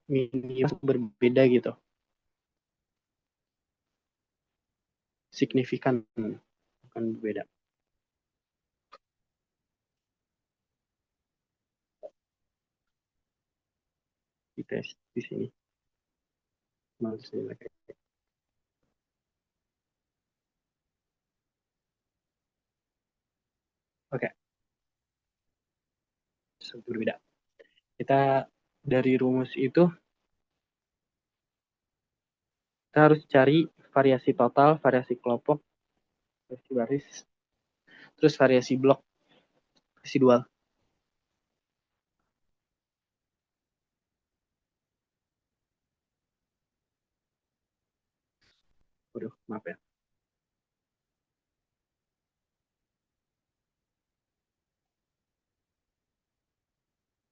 minimal berbeda gitu. Signifikan bukan berbeda. Dites di sini. Oke. Berbeda. Kita dari rumus itu kita harus cari variasi total, variasi kelompok, variasi baris, terus variasi blok residual. Waduh, maaf ya.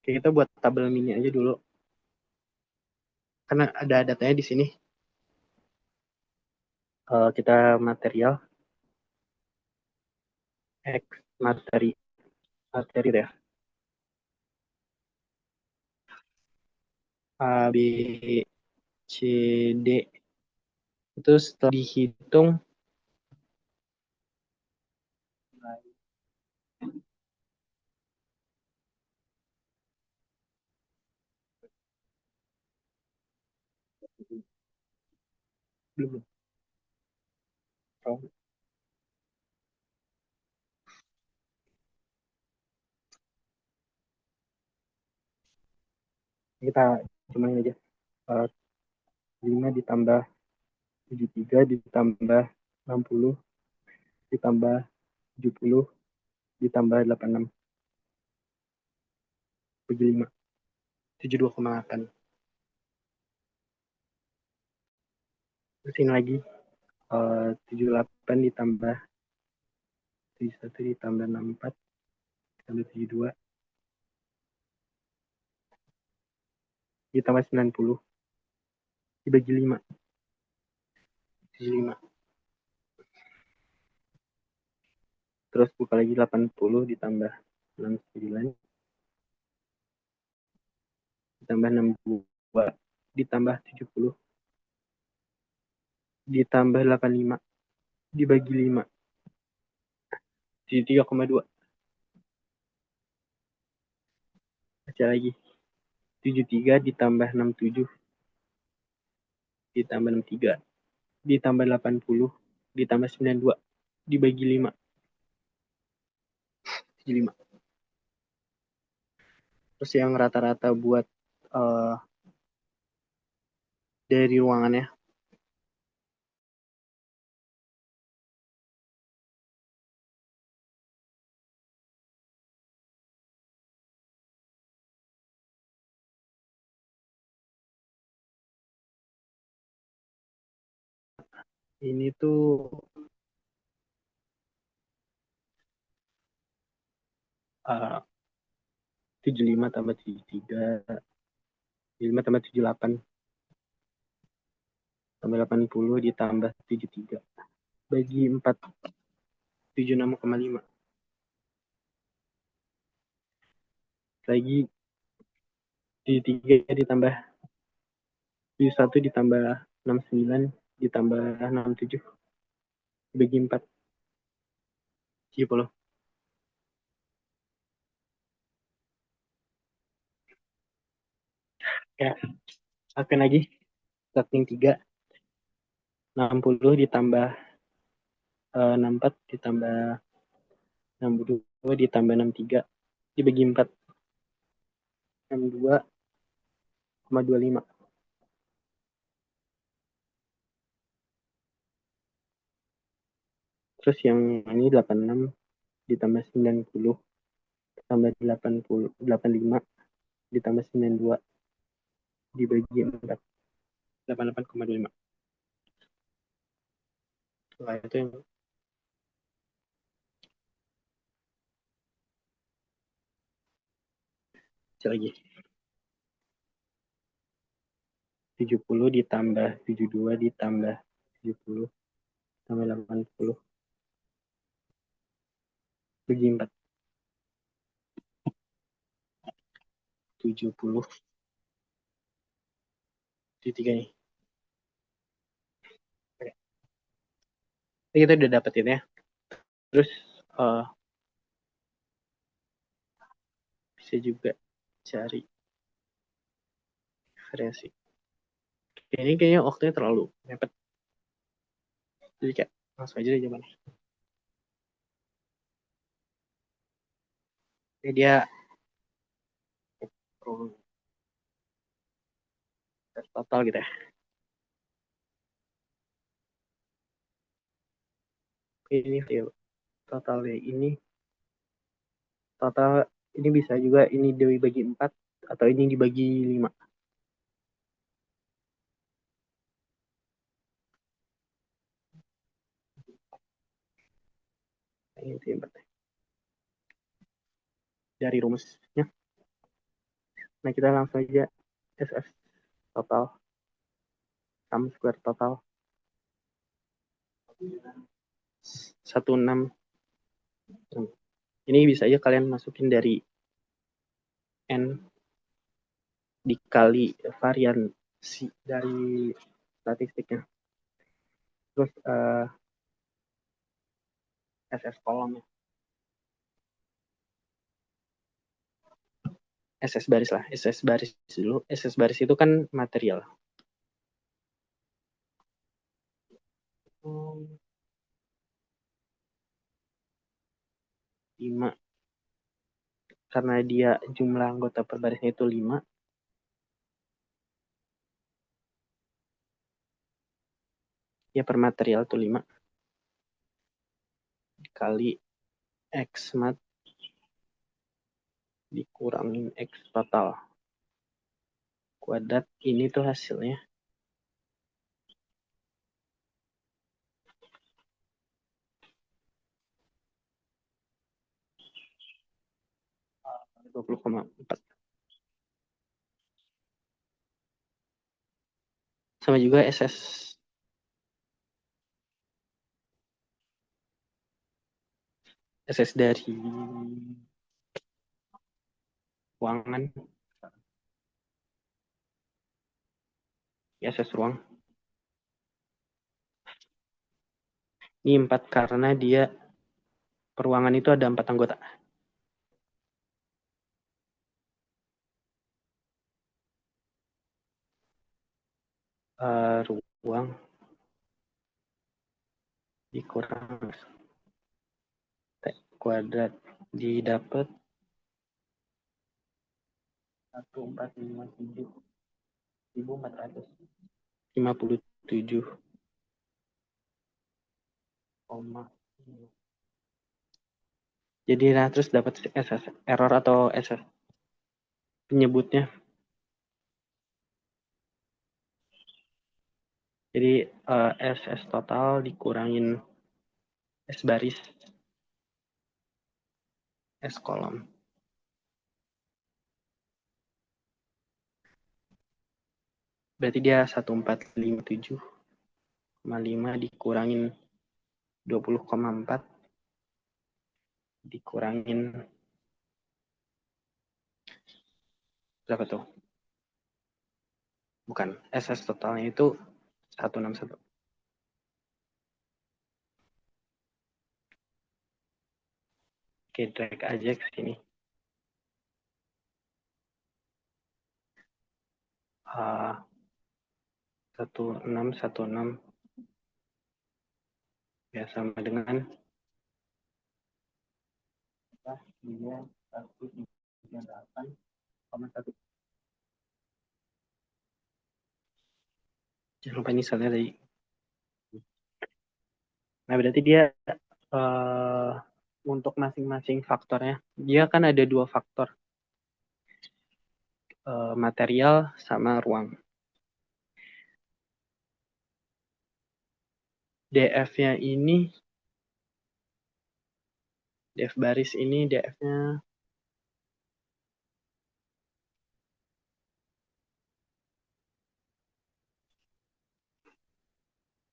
Oke, kita buat tabel mini aja dulu. Karena ada datanya di sini. Kita material X materi ya. A B C D itu setelah dihitung belum. Kita cuma ini aja. 5 ditambah 73 ditambah 60 ditambah 70 ditambah 86 bagi 5 72,8. Terus ini lagi 78 ditambah 71 ditambah 64 ditambah 72 ditambah 90 dibagi 5. 75. Terus buka lagi 80 ditambah 69 ditambah 62 ditambah 70 ditambah 85 dibagi 5 jadi 3,2. Baca lagi 73 ditambah 67 ditambah 63 ditambah 80 ditambah 92 dibagi 5 75. Terus yang rata-rata buat dari ruangannya ini tuh 75 tambah 73 75 tambah 78 tambah 80 ditambah 73 bagi 4 76,5 lagi 73 ditambah 71 ditambah 69 ditambah 67 bagi 4 70. Ya, akan lagi starting 3 60 ditambah 64 ditambah 62 ditambah 63 dibagi 4 62,25. Terus yang ini 86 ditambah 90 tambah 80 85 ditambah 92 dibagi 4 88,25. Setelah itu yang lagi 70 ditambah 72 ditambah 70 tambah 80 bagi 4 70 di 3 nih. Oke. Ini kita udah dapetin ya. Terus bisa juga cari variasi. Ini kayaknya waktunya terlalu mepet. Jadi kayak langsung aja deh jawabannya. Ini dia total gitu ya. Ini totalnya ini total ini bisa juga ini dibagi 4 atau ini dibagi 5. Ini itu 4 dari rumusnya. Nah, kita langsung aja SS total sum square total 16. Ini bisa aja kalian masukin dari N dikali variansi dari statistiknya. Terus SS kolomnya. SS baris lah. SS baris dulu. SS baris itu kan material. 5. Karena dia jumlah anggota per barisnya itu 5. Ya per material itu 5. Kali X mat dikurangin X total. Kuadrat ini tuh hasilnya. Uh, 20,4. sama juga SS dari ruangan, SS ruang. Ini 4 karena dia peruangan itu ada 4 anggota. Ruang dikurang T kuadrat didapat 1.457.457. Jadi nah terus dapat SS error atau SS penyebutnya. Jadi SS total dikurangin S baris S kolom. Berarti dia 1.457,5 dikurangin 20,4 dikurangin berapa tuh? Bukan, SS totalnya itu 161. Oke, drag aja ke sini. 1616 ya sama dengan dia 138,1. Jangan lupa ini salnya tadi. Nah, berarti dia untuk masing-masing faktornya, dia kan ada 2 faktor, material sama ruang. DF-nya ini, DF baris ini DF-nya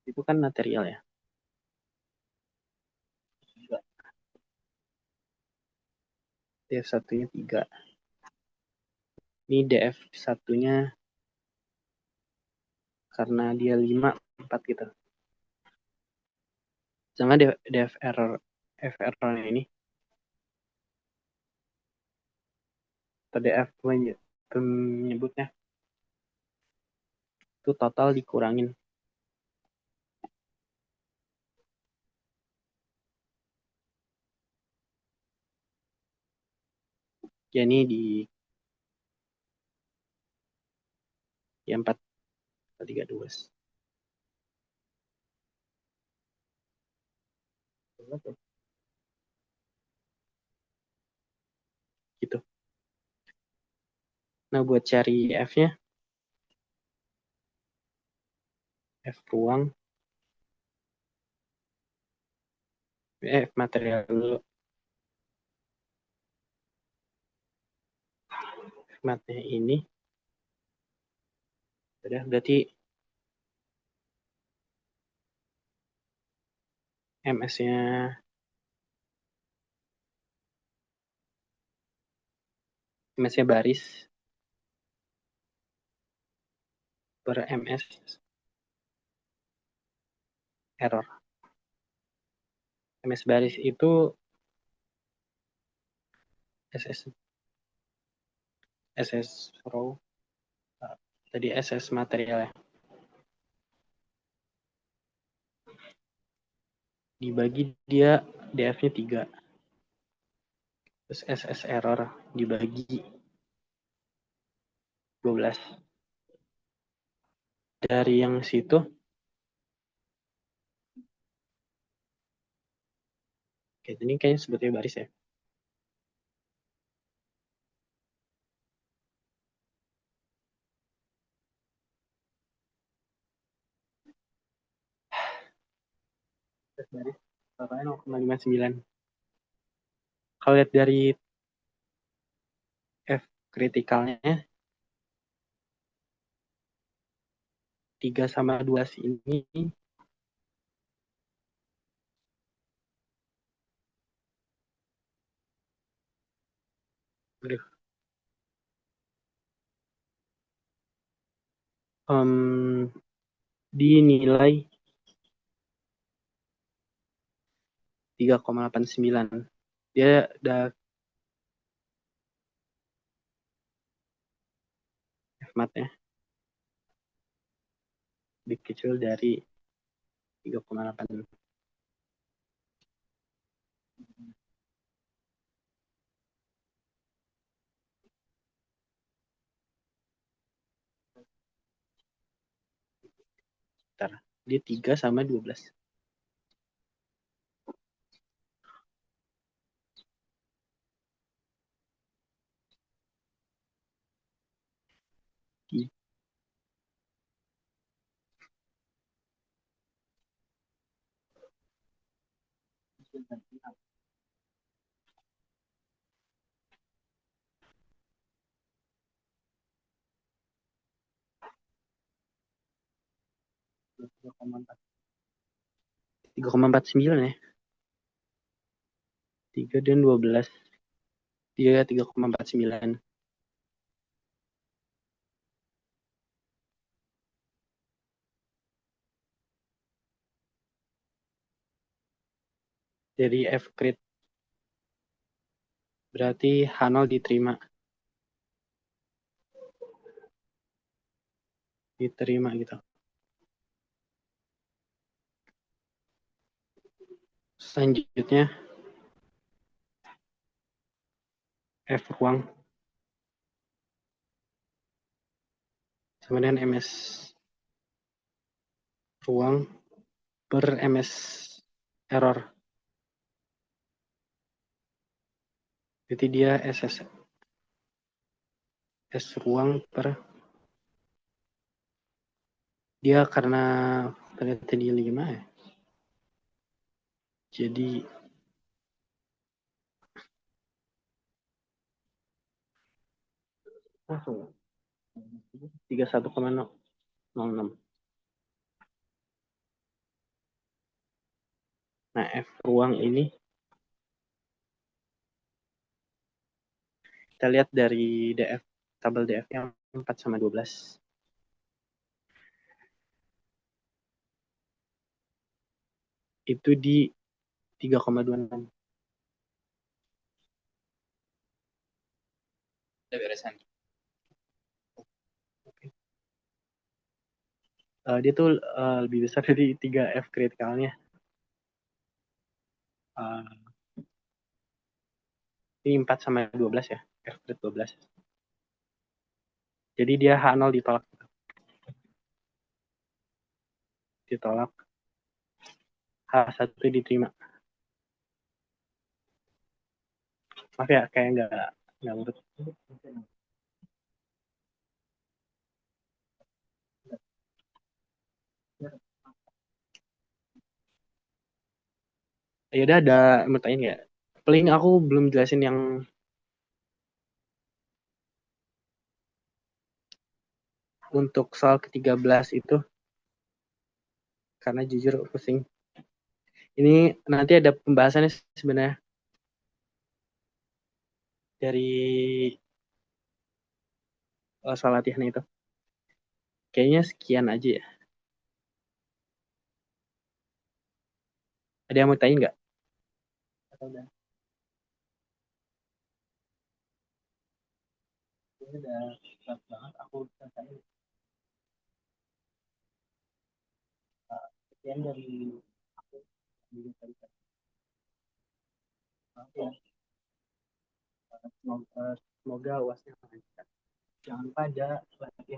itu kan material ya. DF satunya 3. Ini DF satunya karena dia 5, 4 gitu. Jangan DF error ini atau DF penyebutnya itu total dikurangin. Ya ini di 4,32. Gitu. Nah, buat cari F-nya, F ruang, F material dulu. F matnya ini, udah berarti MS-nya baris per MS error. MS baris itu SS row, tadi SS material ya. Dibagi dia DF-nya 3. Terus SS error dibagi 12. Dari yang situ, oke, ini kayaknya sebetulnya baris ya. Baris totalnya 0,59. Kalau lihat dari F kritikalnya 3 sama 12 ini dinilai 3,89. Dia udah F-mat-nya lebih kecil dari 3,8. Bentar. Dia 3 sama 12. Tiga koma empat sembilan ya. 3 dan 12. Dia 3,49. Dari F-grade. Berarti H0 diterima. Diterima gitu. Selanjutnya F ruang sama dengan MS ruang per MS error. Jadi dia S ruang per dia karena ternyata di 5 ya. Jadi langsung 31,06. Nah, F ruang ini kita lihat dari DF, tabel DF yang 4 sama 12. Itu di 3,26. Udah beresan. Dia tuh lebih besar dari 3 F kritikalnya. Ini 4 sama 12 ya, F grade 12. Jadi dia H0 ditolak. Ditolak. H1 diterima. Maaf ya, kayak nggak urut. Ya udah, ada mau tanya nggak? Paling aku belum jelasin yang untuk soal ke-13 itu, karena jujur pusing. Ini nanti ada pembahasannya sebenarnya dari soal latihan itu. Kayaknya sekian aja ya. Ada yang mau tanya nggak? Atau udah? Ini udah berat banget. Aku selesai. Sekian dari aku. Maaf ya. Semoga UASnya lancar. Jangan lupa ada latihan.